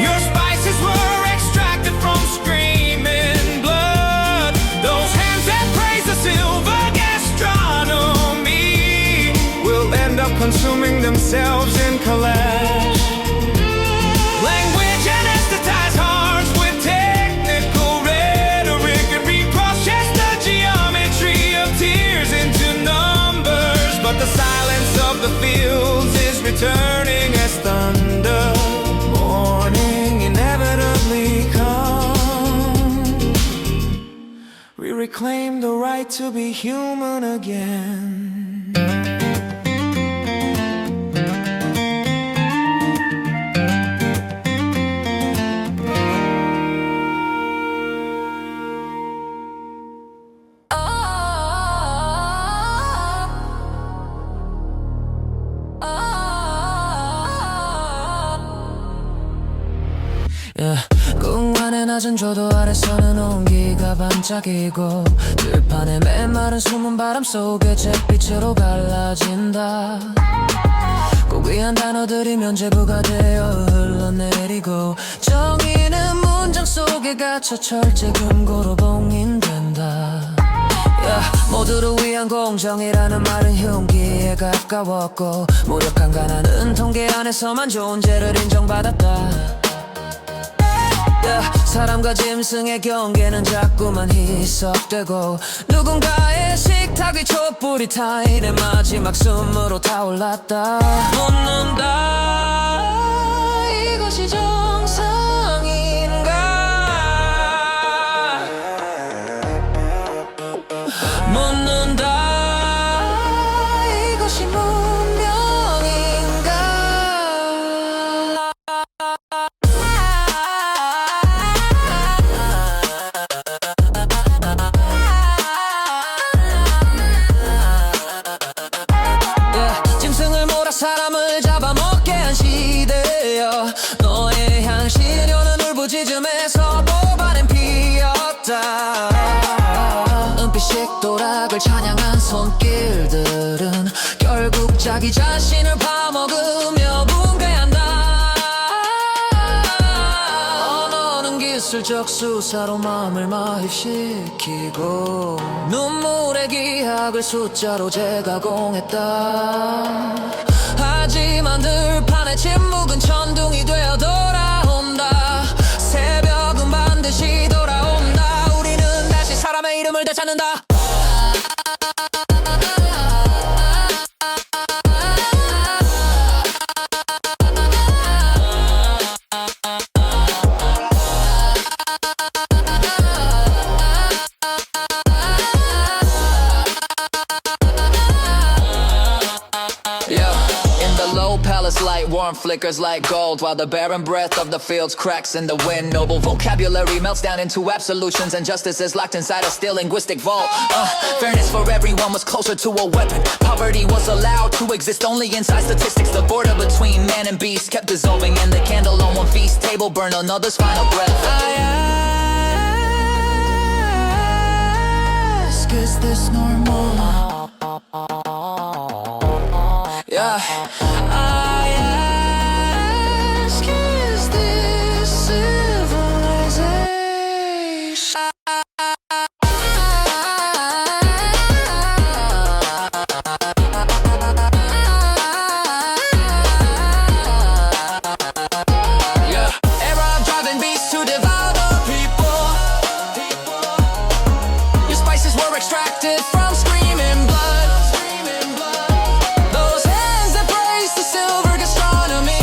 Your spices were extracted from screaming blood. Those hands that praise the silver gastronomy will end up consuming themselves in collage. Language anesthetized hearts with technical rhetoric and reprocess the geometry of tears into numbers. But the silence of the fields is returning as thunder. Morning inevitably comes. We reclaim the right to be human again. 공간의 낮은 조도 아래서는 온기가 반짝이고 들판의 메마른 숨은 바람 속에 잿빛으로 갈라진다. 고귀한 단어들이 면제부가 되어 흘러내리고 정의는 문장 속에 갇혀 철제금고로 봉인된다. 모두를 위한 공정이라는 말은 흉기에 가까웠고 무력한 가난은 통계 안에서만 존재를 인정받았다. 사람과 짐승의 경계는 자꾸만 희석되고 누군가의 식탁 위 촛불이 타인의 마지막 숨으로 타올랐다. 묻는다, 이것이 정상인가? 묻는다, 이것이 문명인가? 짐승을 몰아 사람을 잡아먹게 한 시대여, 너의 향신료는 울부짖음에서 뽑아낸 피였다. 은빛 식도락을 찬양한 손길들은 결국 자기 자신을 파먹으며 붕괴한다. 언어는 기술적 수사로 마음을 마희시키고 눈물의 기약을 숫자로 재가공했다. 하지만 들판의 침묵은 천둥이 되어 돌아온다. 새벽은 반드시 돌아온다. 우리는 다시 사람의 이름을 되찾는다. palace light, warm flickers like gold, while the barren breath of the fields cracks in the wind. Noble vocabulary melts down into absolutions, and justice is locked inside a steel linguistic vault. Fairness for everyone was closer to a weapon. Poverty was allowed to exist only inside statistics. The border between man and beast kept dissolving, and the candle on one feast table burned another's final breath. I ask, is this normal? Yeah. I ask, is this civilization? Extracted from screaming blood. Those hands that praise the silver gastronomy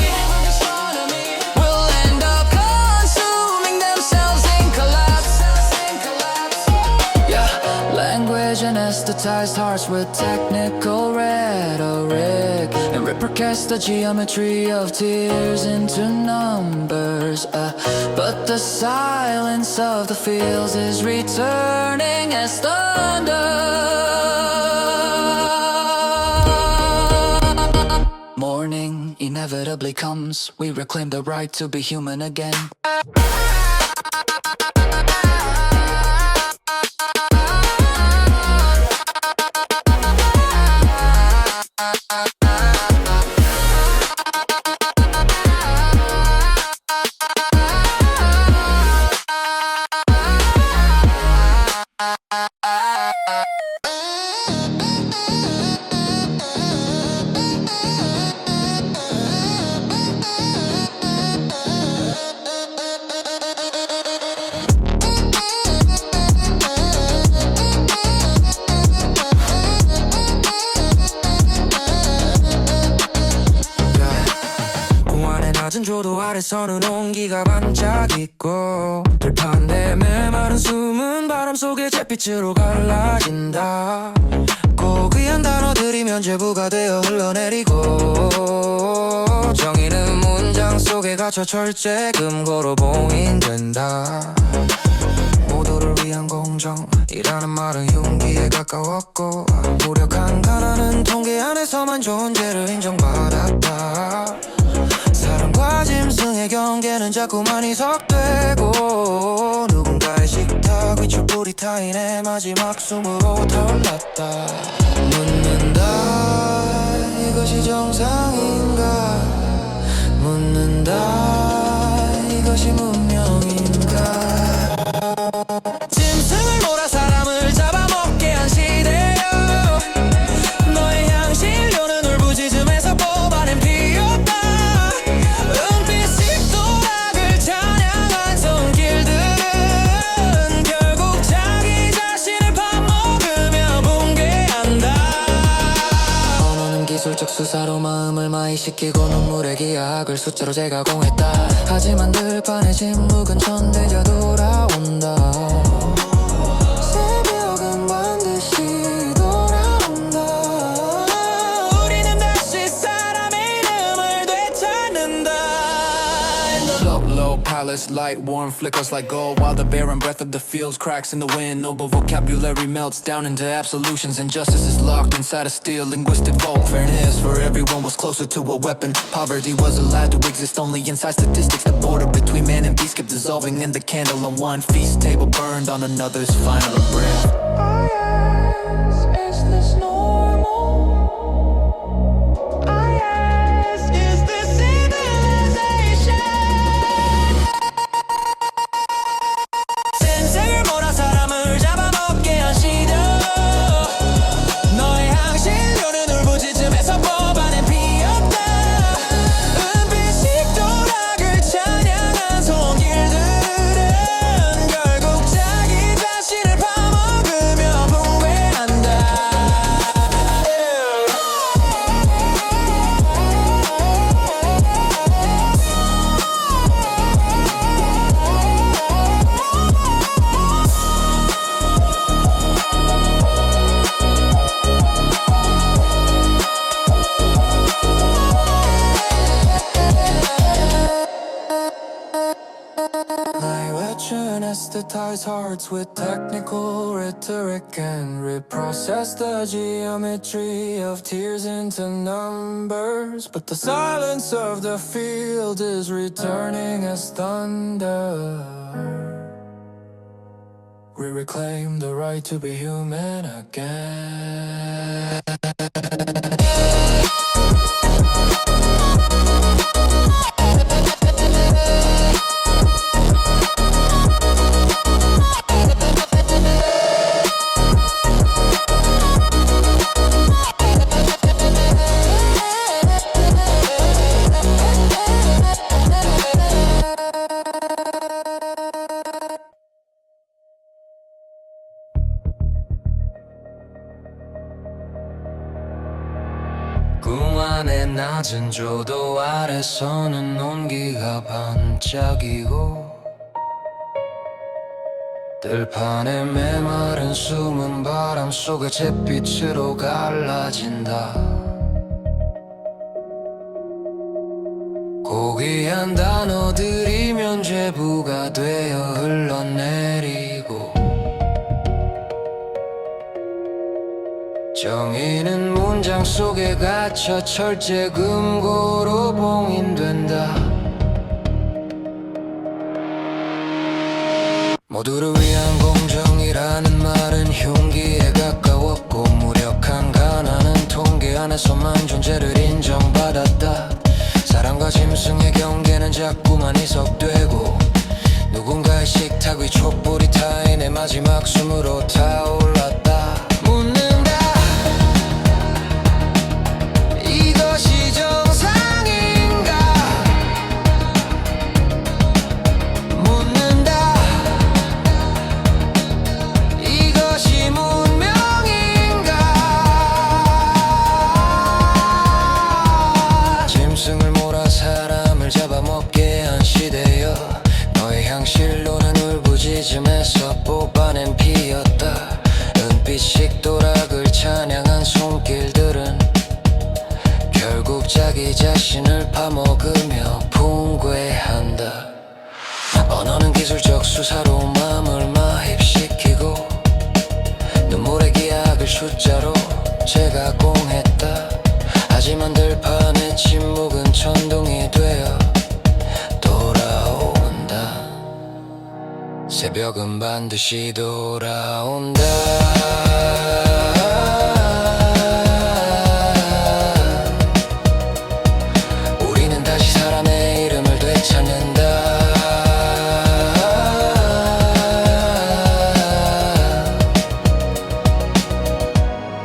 will end up consuming themselves in collapse. Yeah, language anesthetized hearts with technical rhetoric, and repercast the geometry of tears into numbers. But the silence of the fields is returning as thunder. Morning inevitably comes. We reclaim the right to be human again. 낮은 조도 아래서는 온기가 반짝이고, 들판 내 메마른 숨은 바람 속에 잿빛으로 갈라진다. 고귀한 단어들이 면죄부가 되어 흘러내리고, 정의는 문장 속에 갇혀 철제 금고로 봉인된다. 모두를 위한 공정이라는 말은 흉기에 가까웠고, 무력한 가난은 통계 안에서만 존재를 인정받았다. 사람과 짐승의 경계는 자꾸만 희석되고, 누군가의 식탁 위 촛불이 타인의 마지막 숨으로 타올랐다. 묻는다, 이것이 정상인가? 묻는다, 이것이 문명인가? 짐승을 몰아 사람을 잡아먹게 한 시대여, 너의 향신료는 울부짖음에서 뽑아낸 피였다. 은빛 도락을 찬양한 손길들은 결국 자기 자신을 파먹으며 붕괴한다. 언어는 기술적 수사로 마음을 마이시키고 눈물의 기약을 숫자로 제가공했다. 하지만 들판의 침묵은 천대자 돌아온다. 새벽은 반드시 돌아온다. 우리는 다시 사람의 이름을 되찾는다. Low palace light, warm flickers like gold, while the barren breath of the fields cracks in the wind. Noble vocabulary melts down into absolutions, and justice is locked inside a steel linguistic vault. Fairness for everyone was closer to a weapon. Poverty was allowed to exist only inside statistics. The border between man and beast kept dissolving, and the candle on one feast table burned on another's final breath. I ask, is this normal? I ask, is this civilization? 센색을 몰아 사람을 잡아먹게 한 시도, 너의 향신료는 울부짖음에서 뽑아낸 피였다. 은빛 도락을 찬양한 손길들은 결국 자기 자신을 파먹으며 붕괴한다. anesthetize hearts with technical rhetoric and reprocess the geometry of tears into numbers. But the silence of the field is returning as thunder. We reclaim the right to be human again. 구만의 낮은 조도 아래서는 온기가 반짝이고 들판에 메마른 숨은 바람 속에 잿빛으로 갈라진다. 고귀한 단어들이 면죄부가 되어 흘러내리고 정의는 문장 속에 갇혀 철제금고로 봉인된다. 모두를 위한 공정이라는 말은 흉기에 가까웠고 무력한 가난은 통계 안에서만 존재를 인정받았다. 사랑과 짐승의 경계는 자꾸만 희석되고 누군가의 식탁 위 촛불이 타인의 마지막 숨으로 타올랐다. 묻는다. 이것이 정상인가? 묻는다. 이것이 문명인가? 짐승을 몰아 사람을 잡아먹게 한 시대여 너의 향실로는 울부짖음에서 뽑아낸 피였다. 은빛 도락을 찬양한 손길들은 결국 자기 자신을 파먹으며 풍괴한다. 언어는 기술적 수사로 마음을 마입시키고 눈물의 기약을 숫자로 재가공했다. 하지만 들판의 침묵은 천둥이 되어 돌아온다. 새벽은 반드시 돌아온다. 우리는 다시 사람의 이름을 되찾는다.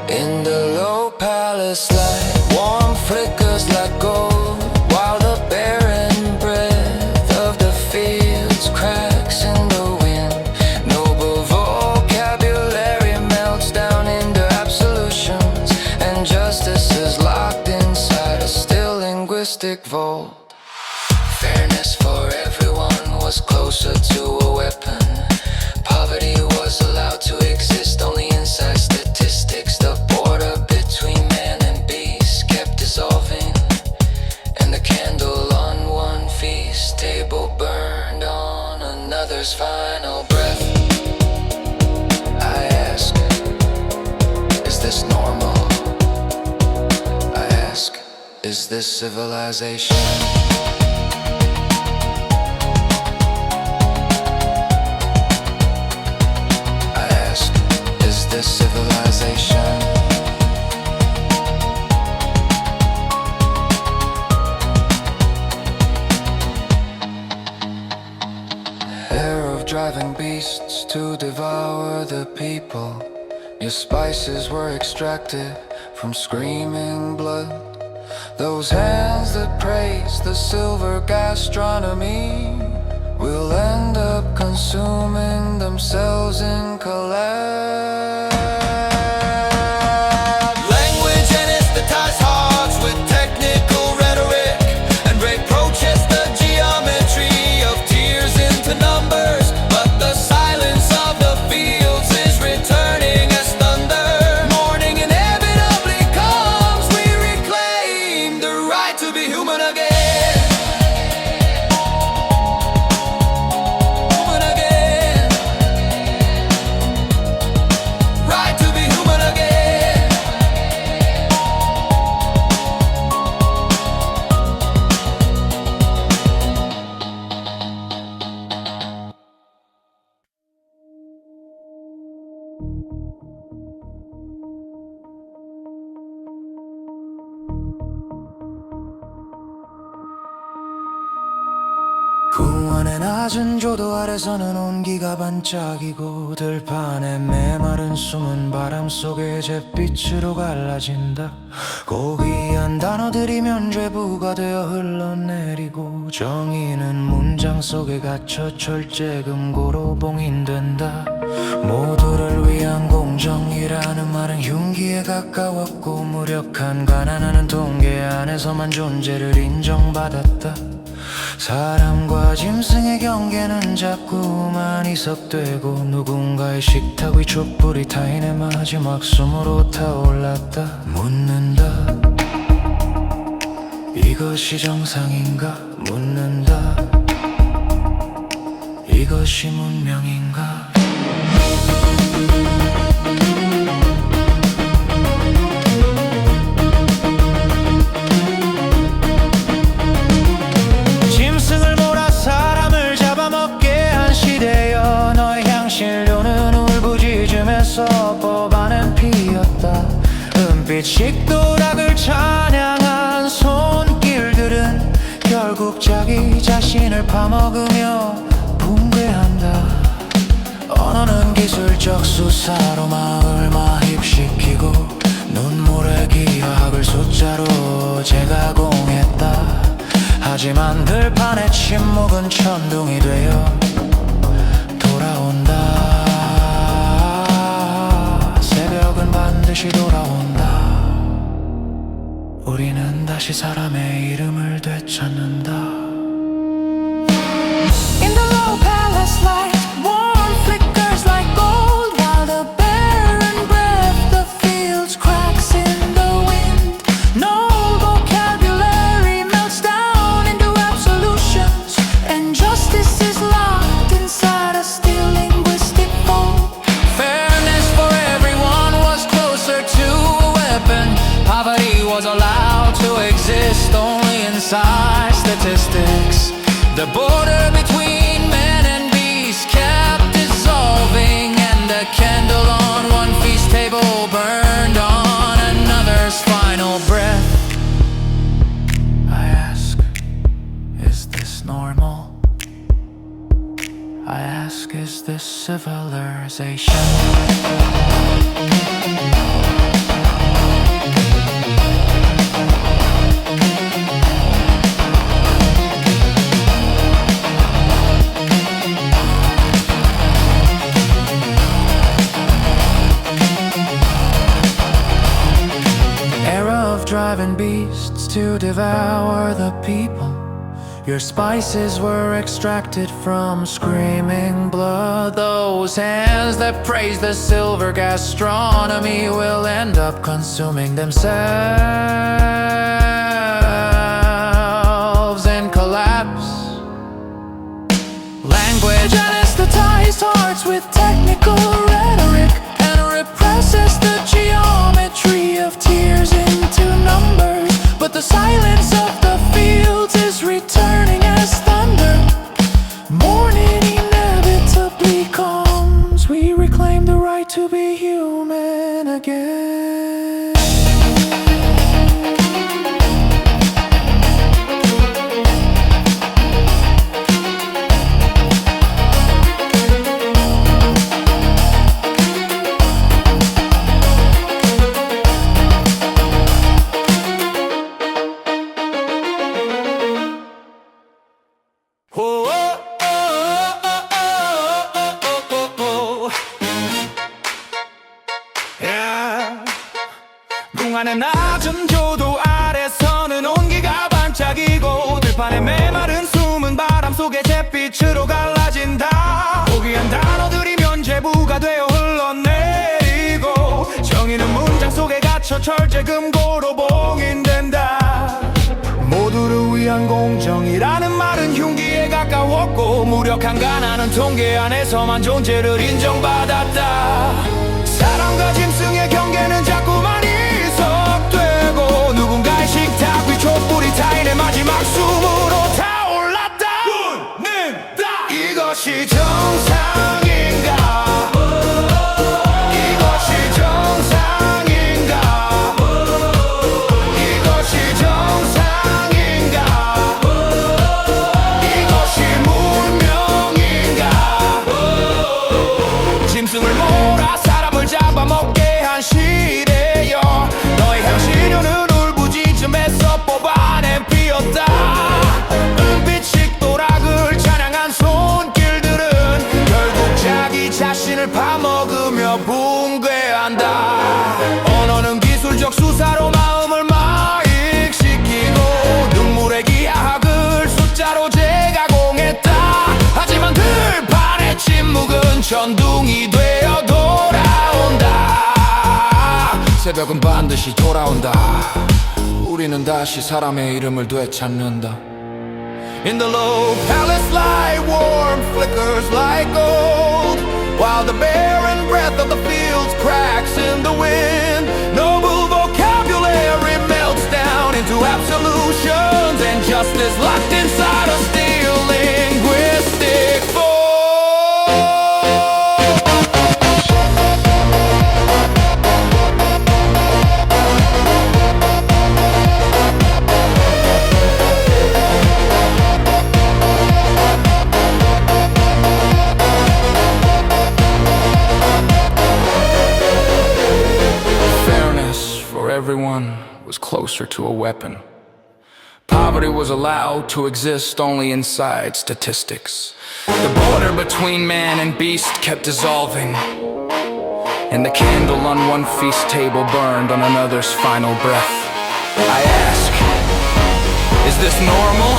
In the low palace light, warm flickers like gold, while the barren breath of the fields cracks in the wind. Noble vocabulary melts down into absolutions, and justice is locked inside a still linguistic vault. Fairness for everyone was closer to a weapon. Poverty was allowed to exist only inside statistics. The border between man and beast kept dissolving, and the candle on one feast table burned on another's final breath. I ask, is this normal? I ask, is this civilization? Is this civilization? Hair of driving beasts to devour the people. Your spices were extracted from screaming blood. Those hands that praise the silver gastronomy will end up consuming themselves in collapse. Language anesthetized hearts with technical rhetoric and reproaches the geometry of tears into numbers. But the silence of the fields is returning as thunder. Morning inevitably comes, we reclaim the right to be human again. Human again. 낮은 조도 아래서는 온기가 반짝이고 들판에 메마른 숨은 바람 속에 잿빛으로 갈라진다. 고귀한 단어들이 면죄부가 되어 흘러내리고 정의는 문장 속에 갇혀 절제금고로 봉인된다. 모두를 위한 공정이라는 말은 흉기에 가까웠고 무력한 가난하는 통계 안에서만 존재를 인정받았다. 사람과 짐승의 경계는 자꾸만 이석되고 누군가의 식탁 위 촛불이 타인의 마지막 숨으로 타올랐다. 묻는다. 이것이 정상인가? 묻는다. 이것이 문명인가? 짐승을 몰아 사람을 잡아먹게 한 시대여 너의 향신료는 울부짖음에서 법안은 피었다. 은빛 식도락을 찬양한 손길들은 결국 자기 자신을 파먹으며 붕괴한다. 언어는 기술적 수사로 마을 마입시키고 눈물의 기하학을 숫자로 재가공했다. 하지만 들판의 침묵은 천둥이 되어 돌아온다. 새벽은 반드시 돌아온다. 우리는 다시 사람의 이름을 되찾는다. In the low palace light, warm flickers like gold, while the barren breath of fields cracks in the wind. No vocabulary melts down into absolutions, and justice is locked inside a steel linguistic vault. Fairness for everyone was closer to a weapon. Poverty was allowed to exist only inside statistics. The border between man and beast kept dissolving, and the candle on one feast table burned on another's final breath. I ask, is this normal? I ask, is this civilization? Driving beasts to devour the people. Your spices were extracted from screaming blood. Those hands that praise the silver gastronomy will end up consuming themselves in collapse. Language anesthetized hearts with technical rhetoric and represses the geometry of tears into numbers. But the silence of the fields is returning as thunder. Morning inevitably comes. We reclaim the right to be human again. 동안의 낮은 조도 아래서는 온기가 반짝이고 들판에 메마른 숨은 바람 속에 잿빛으로 갈라진다. 고귀한 단어들이 면죄부가 되어 흘러내리고 정의는 문장 속에 갇혀 절제금고로 봉인된다. 모두를 위한 공정이라는 말은 흉기에 가까웠고 무력한 가난은 통계 안에서만 존재를 인정받았다. 사람과 짐승의 경계는 자꾸만 이석되고 누군가의 식탁 위 촛불이 타인의 마지막 숨으로 타올랐다. 묻는다. 이것이 정상인가? 이것이 정상인가? 이것이 정상인가? 이것이 문명 천둥이 되어 돌아온다. 새벽은 반드시 돌아온다. 우리는 다시 사람의 이름을 되찾는다. In the low palace light, warm flickers like gold, while the barren breath of the fields cracks in the wind. Noble vocabulary melts down into absolutions, and justice locked inside a steel linguistic fold. Everyone was closer to a weapon. Poverty was allowed to exist only inside statistics. The border between man and beast kept dissolving, and the candle on one feast table burned on another's final breath. I ask, is this normal?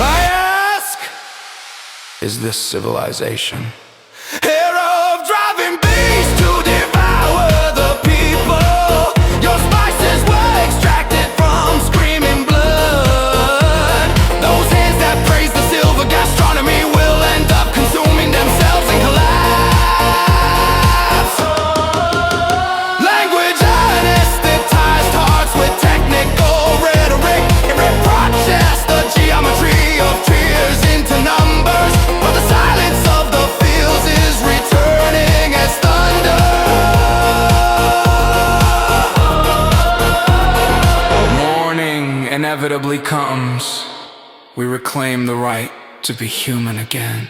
I ask, is this civilization? Hair of driving beasts to devour the people. Your spices were extracted from screaming blood. Those hands that praise the silver gastronomy will end up consuming themselves and collapse. Language anesthetized hearts with technical rhetoric. It reproaches the geometry of tears into numbers, but the silence of the fields is returning as thunder. Inevitably comes, we reclaim the right to be human again.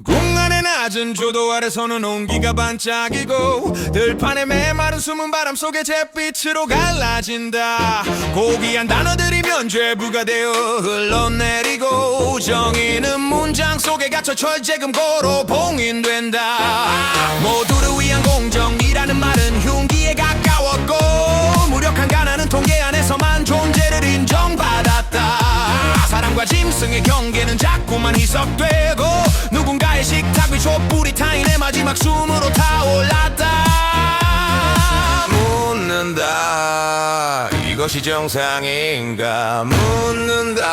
공간의 낮은 조도 아래서는 온기가 반짝이고, 들판에 메마른 숨은 바람 속에 잿빛으로 갈라진다. 고귀한 단어들이 면죄부가 되어 흘러내리고, 정의는 문장 속에 갇혀 철제금고로 봉인된다. 모두를 위한 공정이라는 말은 흉기에 가까웠고, 무력한 가난은 통계 안에서만 존재를 인정받았다. 사람과 짐승의 경계는 자꾸만 희석되고, 누군가의 식탁 위 촛불이 타인의 마지막 숨으로 타올랐다. 묻는다, 이것이 정상인가? 묻는다,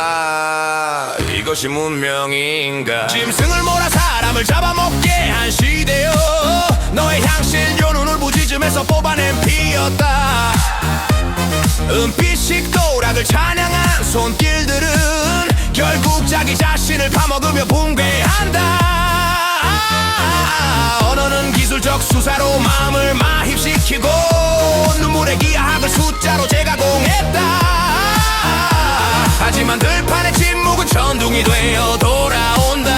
이것이 문명인가? 짐승을 몰아 사람을 잡아먹게 한 시대여, 너의 향신료는 울부짖음에서 뽑아낸 피였다. 은빛 도락을 찬양한 손길들은 결국 자기 자신을 파먹으며 붕괴한다. 언어는 기술적 수사로 마음을 마힙시키고, 눈물의 기하학을 숫자로 재가공했다. 하지만 들판의 침묵은 천둥이 되어 돌아온다.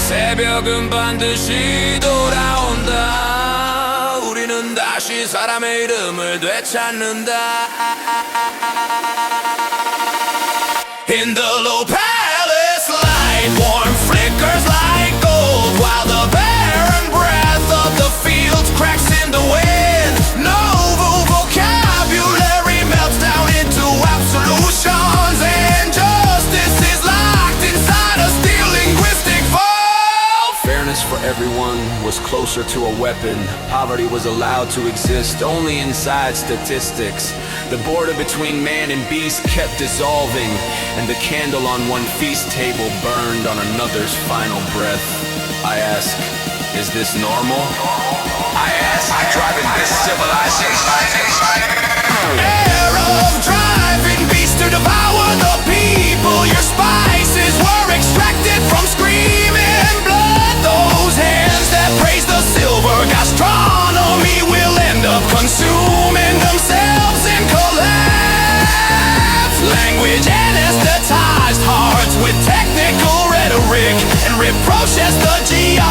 새벽은 반드시 돌아온다. 우리는 다시 사람의 이름을 되찾는다. In the low palace light, warm flickers like gold, while the barren breath of the fields cracks in the wind. Novel vocabulary melts down into absolutions, and justice is locked inside a steel linguistic vault. Fairness for everyone was closer to a weapon. Poverty was allowed to exist only inside statistics. The border between man and beast kept dissolving, and the candle on one feast table burned on another's final breath. I ask, is this normal? I ask, I drive in this civilization. Air of driving beasts to devour the people. Your spices were extracted from screaming blood. Those hands that praise the silver gastronomy will end up consuming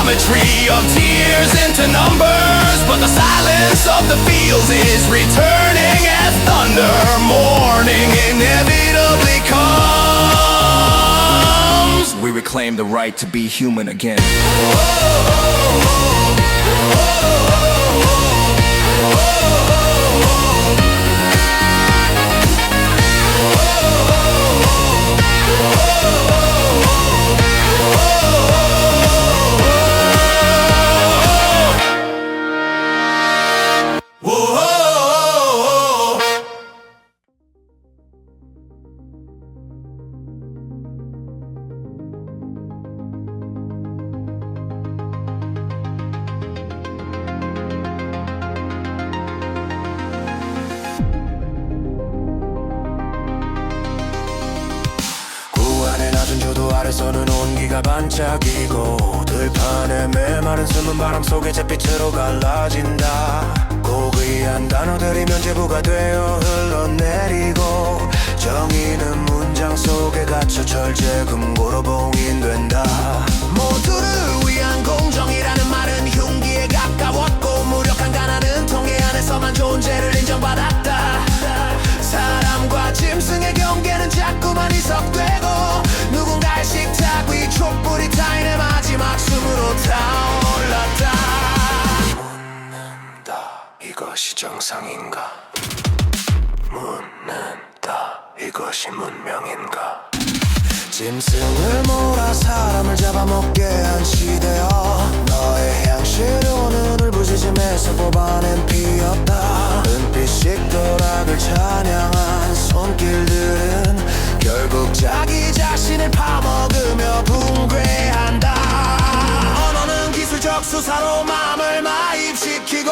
geometry of tears into numbers. But the silence of the fields is returning as thunder. Morning inevitably comes. We reclaim the right to be human again. 구안의 낮은 조도 아래서는 온기가 반짝이고 들판에 메마른 숨은 바람 속에 잿빛으로 갈라진다. 고귀한 단어들이 면죄부가 되어 흘러내리고 정의는 문장 속에 갇혀 절제금고로 봉인된다. 모두를 위한 공정이라는 말은 흉기에 가까웠고 무력한 가난은 통해 안에서만 존재를 인정받았다. 사람과 짐승의 경계는 자꾸만 희석되고 누군가의 식탁 위 촛불이 타인의 마지막 숨으로 타올랐다. 묻는다. 이것이 정상인가? 묻는다. 이것이 문명인가? 짐승을 몰아 사람을 잡아먹게 한 시대여 너의 향시료는 울부짖음에서 뽑아낸 피였다. 은빛식 도락을 찬양한 손길들은 결국 자기 자신을 파먹으며 붕괴한다. 언어는 기술적 수사로 마음을 마입시키고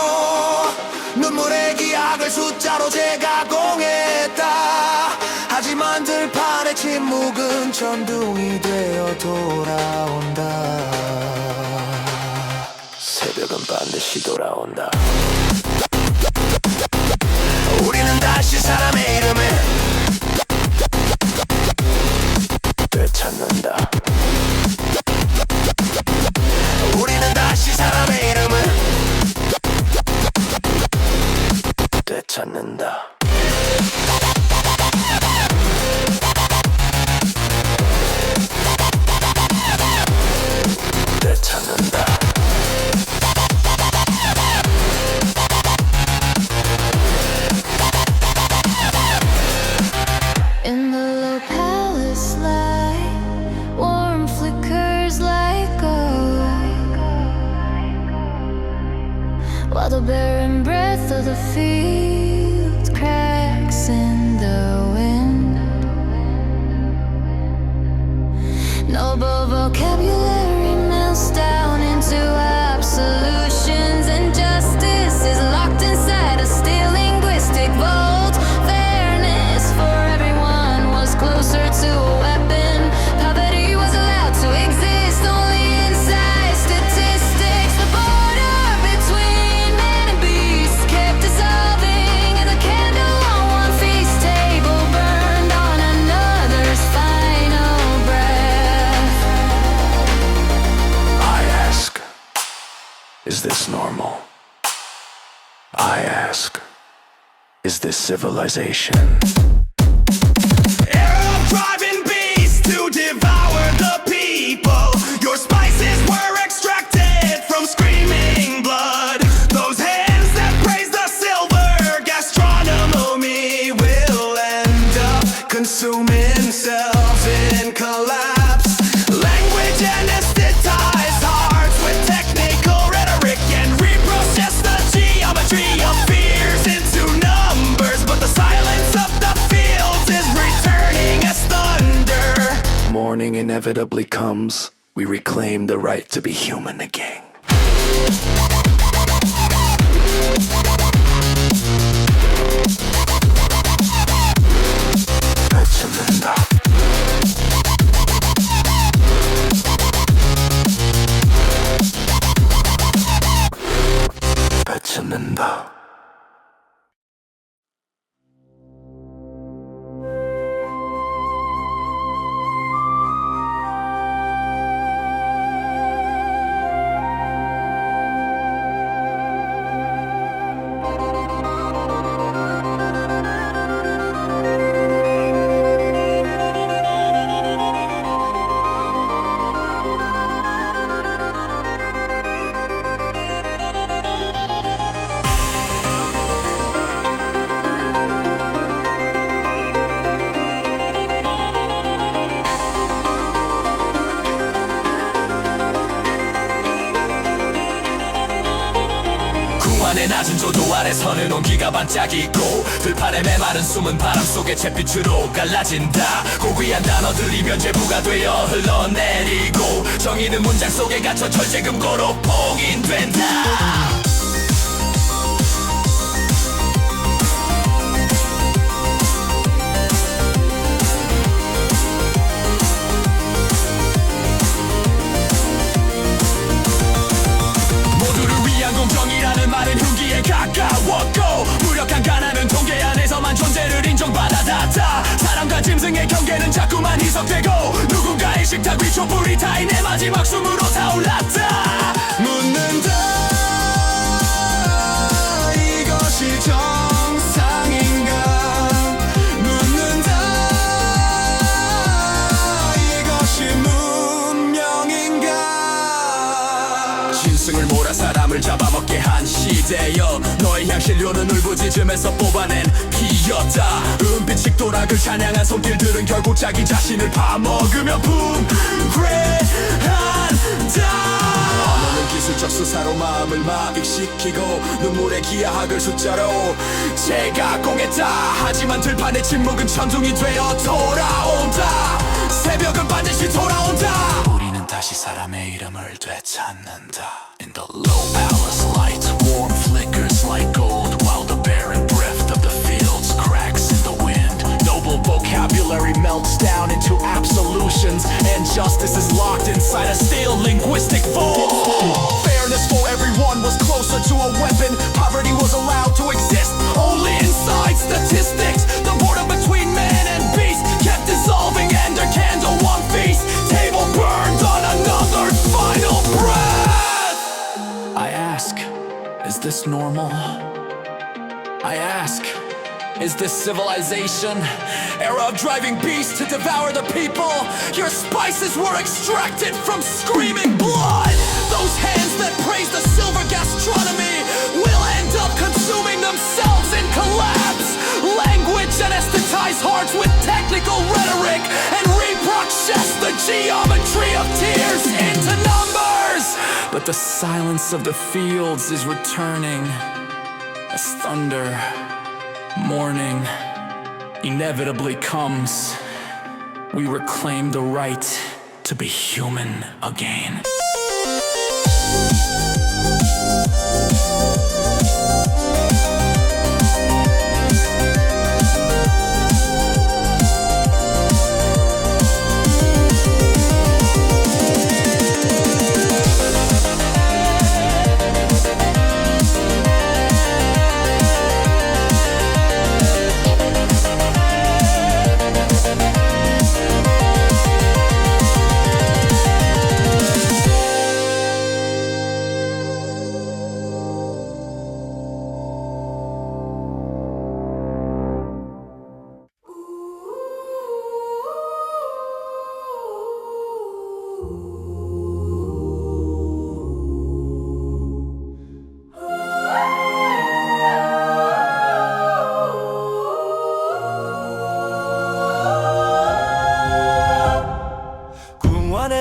눈물의 기약을 숫자로 재가공했다. 하지만 들판의 침묵은 천둥이 되어 돌아온다. 새벽은 반드시 돌아온다. 우리는 다시 사람의 이름을 되찾는다. 우리는 다시 사람의 이름을 되찾는다. 되찾는다. In the low palace light, warm flickers like gold, while the barren breath of the field cracks in the wind. Noble vocabulary melts down into absolutions, and justice is locked inside a steel linguistic vault. Fairness for everyone was closer to a weapon. Poverty was allowed to exist only inside statistics. The border between man and beast kept dissolving, and the candle on one feast table burned on another's final breath. I ask, is this normal? I ask, is this civilization? Era of driving beasts to devour the people. Your spices were extracted from screaming blood. Those hands that praise the silver gastronomy will end up consuming selves in collapse. Language anesthetize hearts with technical rhetoric and reprocess the geometry of fears into numbers. But the silence of the fields is returning as thunder. Morning inevitably comes. We reclaim the right to be human again. 되찾는다. 되찾는다. 공안의 낮은 조도 아래 서는 온기가 반짝이고 들판에 메마른 숨은 바람 속에 잿빛으로 갈라진다. 고귀한 단어들이 면죄부가 되어 흘러내리고 정의는 문장 속에 갇혀 철제금고로 봉인된다. 공정이라는 말은 흉기에 가까웠고 무력한 가난은 통계 안에서만 존재를 인정받아왔다. 사람과 짐승의 경계는 자꾸만 희석되고 누군가의 식탁 위 촛불이 타인의 마지막 숨으로 타올랐다. 묻는다 이것이 정상인가. 묻는다 이것이 문명인가. 짐승을 몰아 사람을 잡아먹게 한 시대여 너의 향신료는 울부짖으면서 뽑아낸 피였다. 은빛 식도락을 찬양한 손길들은 결국 자기 자신을 파먹으며 붕괴한다. 언어는 기술적 수사로 마음을 마비시키고 눈물의 기하학을 숫자로 제각공했다. 하지만 들판의 침묵은 천둥이 되어 돌아온다. 새벽은 반드시 돌아온다. 우리는 다시 사람의 이름을 되찾는다. In the low palace light, warm flickers like gold, while the barren breath of the fields cracks in the wind. Noble vocabulary melts down into absolutions, and justice is locked inside a steel linguistic vault. Fairness for everyone was closer to a weapon. Poverty was allowed to exist only inside statistics. The border between man and beast kept dissolving, and their candle one feast. Table burned on another final breath. I ask, is this normal? I ask, is this civilization? Era of driving beasts to devour the people. Your spices were extracted from screaming blood. Those hands that praise the silver gastronomy will end up consuming themselves in collapse. Language anesthetized hearts with technical rhetoric and reprocess the geometry of tears into numbers. But the silence of the fields is returning as thunder, morning inevitably comes. We reclaim the right to be human again.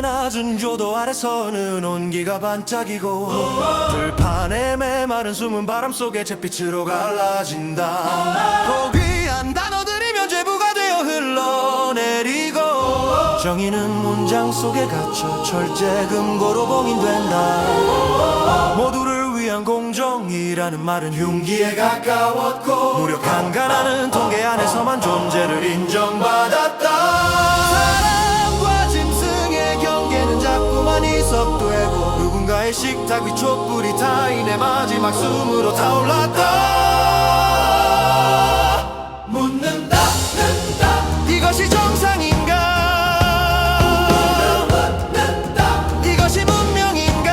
낮은 조도 아래서는 온기가 반짝이고 들판에 메마른 숨은 바람 속에 잿빛으로 갈라진다. 고귀한 단어들이 면죄부가 되어 흘러내리고 정의는 문장 속에 갇혀 철제금고로 봉인된다. 모두를 위한 공정이라는 말은 흉기에 가까웠고 무력한 가난은 통계 안에서만 존재를 인정받았다. 자꾸만 희석되고 누군가의 식탁 위 촛불이 타인의 마지막 숨으로 타올랐다. 묻는다 이것이 정상인가. 묻는다 이것이 문명인가.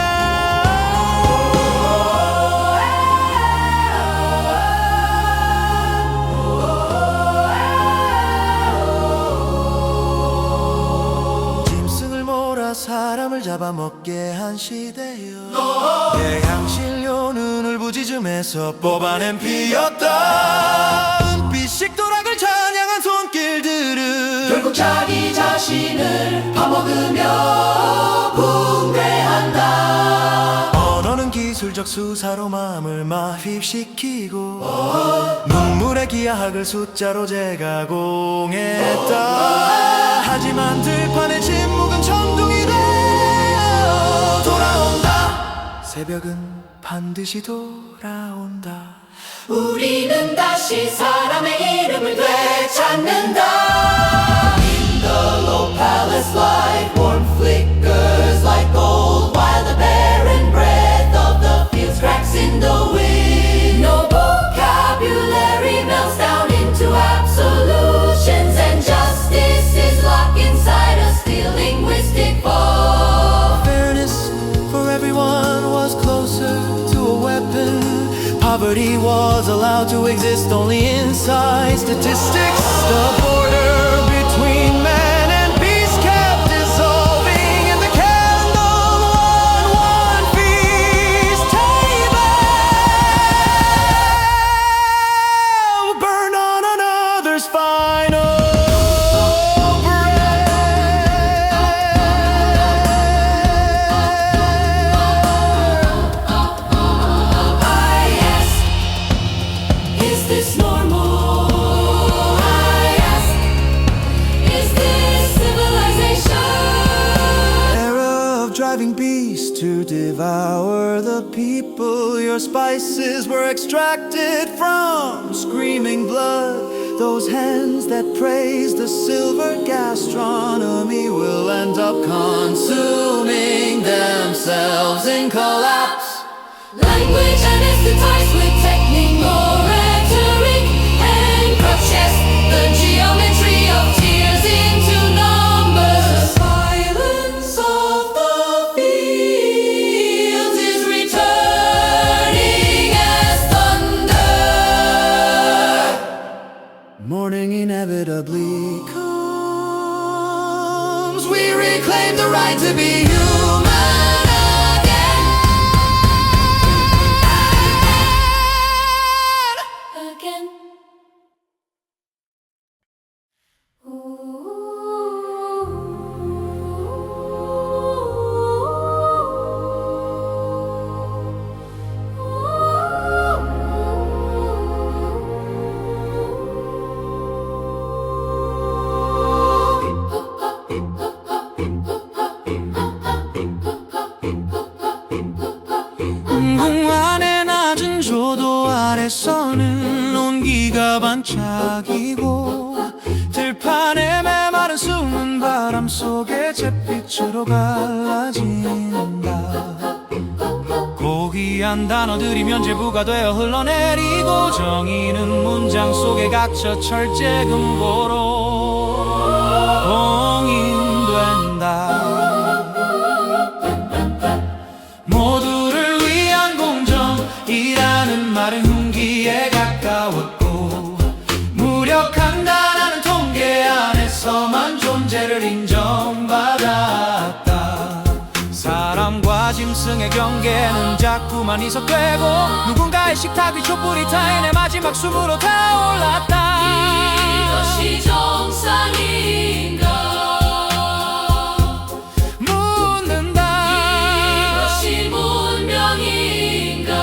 사람을 잡아먹게 한 시대여 내 향신료는 울부짖음에서 뽑아낸 피였다. 은빛 식도락을 찬양한 손길들은 결국 자기 자신을 파먹으며 붕괴한다. 언어는 기술적 감정적 수사로 마음을 마비시키고 눈물의 기하학을 숫자로 제가공했다. 하지만 들판의 침묵은 천둥이 되어 돌아온다. 새벽은 반드시 돌아온다. 우리는 다시 사람의 이름을 되찾는다. In the low palace light, warm flickers like gold, while the barren breath of the fields cracks in the wind. No vocabulary melts down into absolutions, and justice is locked inside a steel linguistic vault. Fairness for everyone was closer to a weapon. Poverty was allowed to exist only inside statistics. The border between man and beast kept dissolving in the candle on one feast table, burn on another's final Is this normal? I ask. Is this civilization? era of driving beasts to devour the people. Your spices were extracted from screaming blood. Those hands that praise the silver gastronomy will end up consuming themselves in collapse. Language anesthetized with technique or rhetoric, and grotesque the geometry of tears into numbers. The silence of the fields is returning as thunder. Morning inevitably comes. We reclaim the right to be human again. Again. 공안의 낮은 조도 아래서는 온기가 반짝이고 들판에 메마른 숨은 바람 속에 잿빛으로 갈라진다. 고귀한 단어들이 면죄부가 되어 흘러내리고 정의는 문장 속에 갇혀 철제금고로 봉인된다. 모두를 위한 공정이라는 말은 흉기에 가까웠고 무력한다라는 통계 안에서만 존재를 인정받았다. 사람과 짐승의 경계는 자꾸만 희석되고 누군가의 식탁 위 촛불이 타인의 마지막 숨으로 타올랐다. 이것이 정상인가? 이것이 문명인가?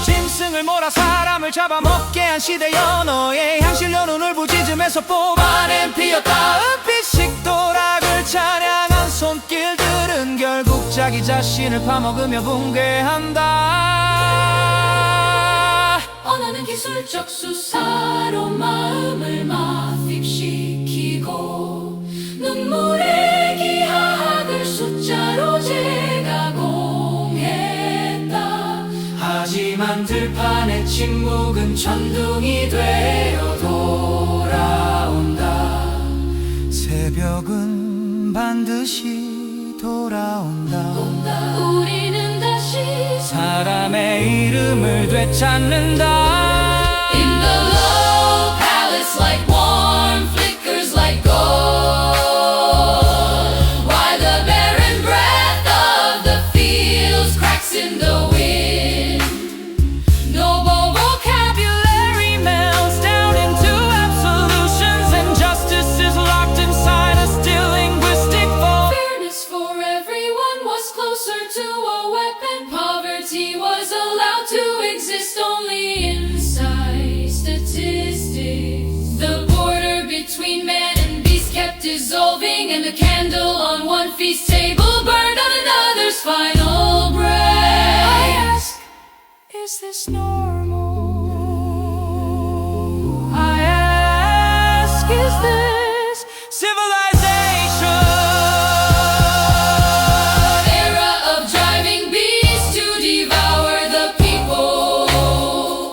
짐승을 몰아 사람을 잡아먹게 한 시대 연어의 향실려 눈을 부짖으면서 뽑아낸 피었다. 은빛식 도락을 찬양한 손길들은 결국 자기 자신을 파먹으며 붕괴한다. 언어는 기술적 수사로 마음을 마비시키고 눈물의 기하학을 숫자로 제가공했다. 하지만 들판의 침묵은 천둥이 되어 돌아온다. 새벽은 반드시 돌아온다. 우리는 다시 사람의 이름을 되찾는다. In the low palace like warm flickers like gold, while the barren breath of the fields cracks in the wind. Noble vocabulary melts down into absolutions, and justice is locked inside a still linguistic vault. Fairness for everyone was close closer to a weapon. Poverty was allowed to exist only inside statistics. The border between man and beast kept dissolving, and the candle on one feast table burned on another's final breath. I ask, is this normal? I ask, is this civilization? era of driving beasts to devour the people?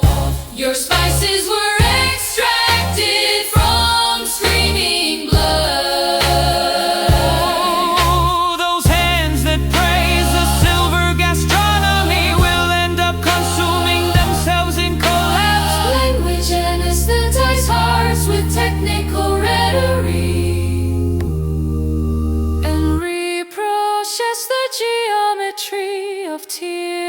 Your spices were extracted from screaming blood. Oh, those hands that praise the silver gastronomy will end up consuming themselves in collapse. Language anesthetized hearts with technical rhetoric, and reprocess the geometry of tears.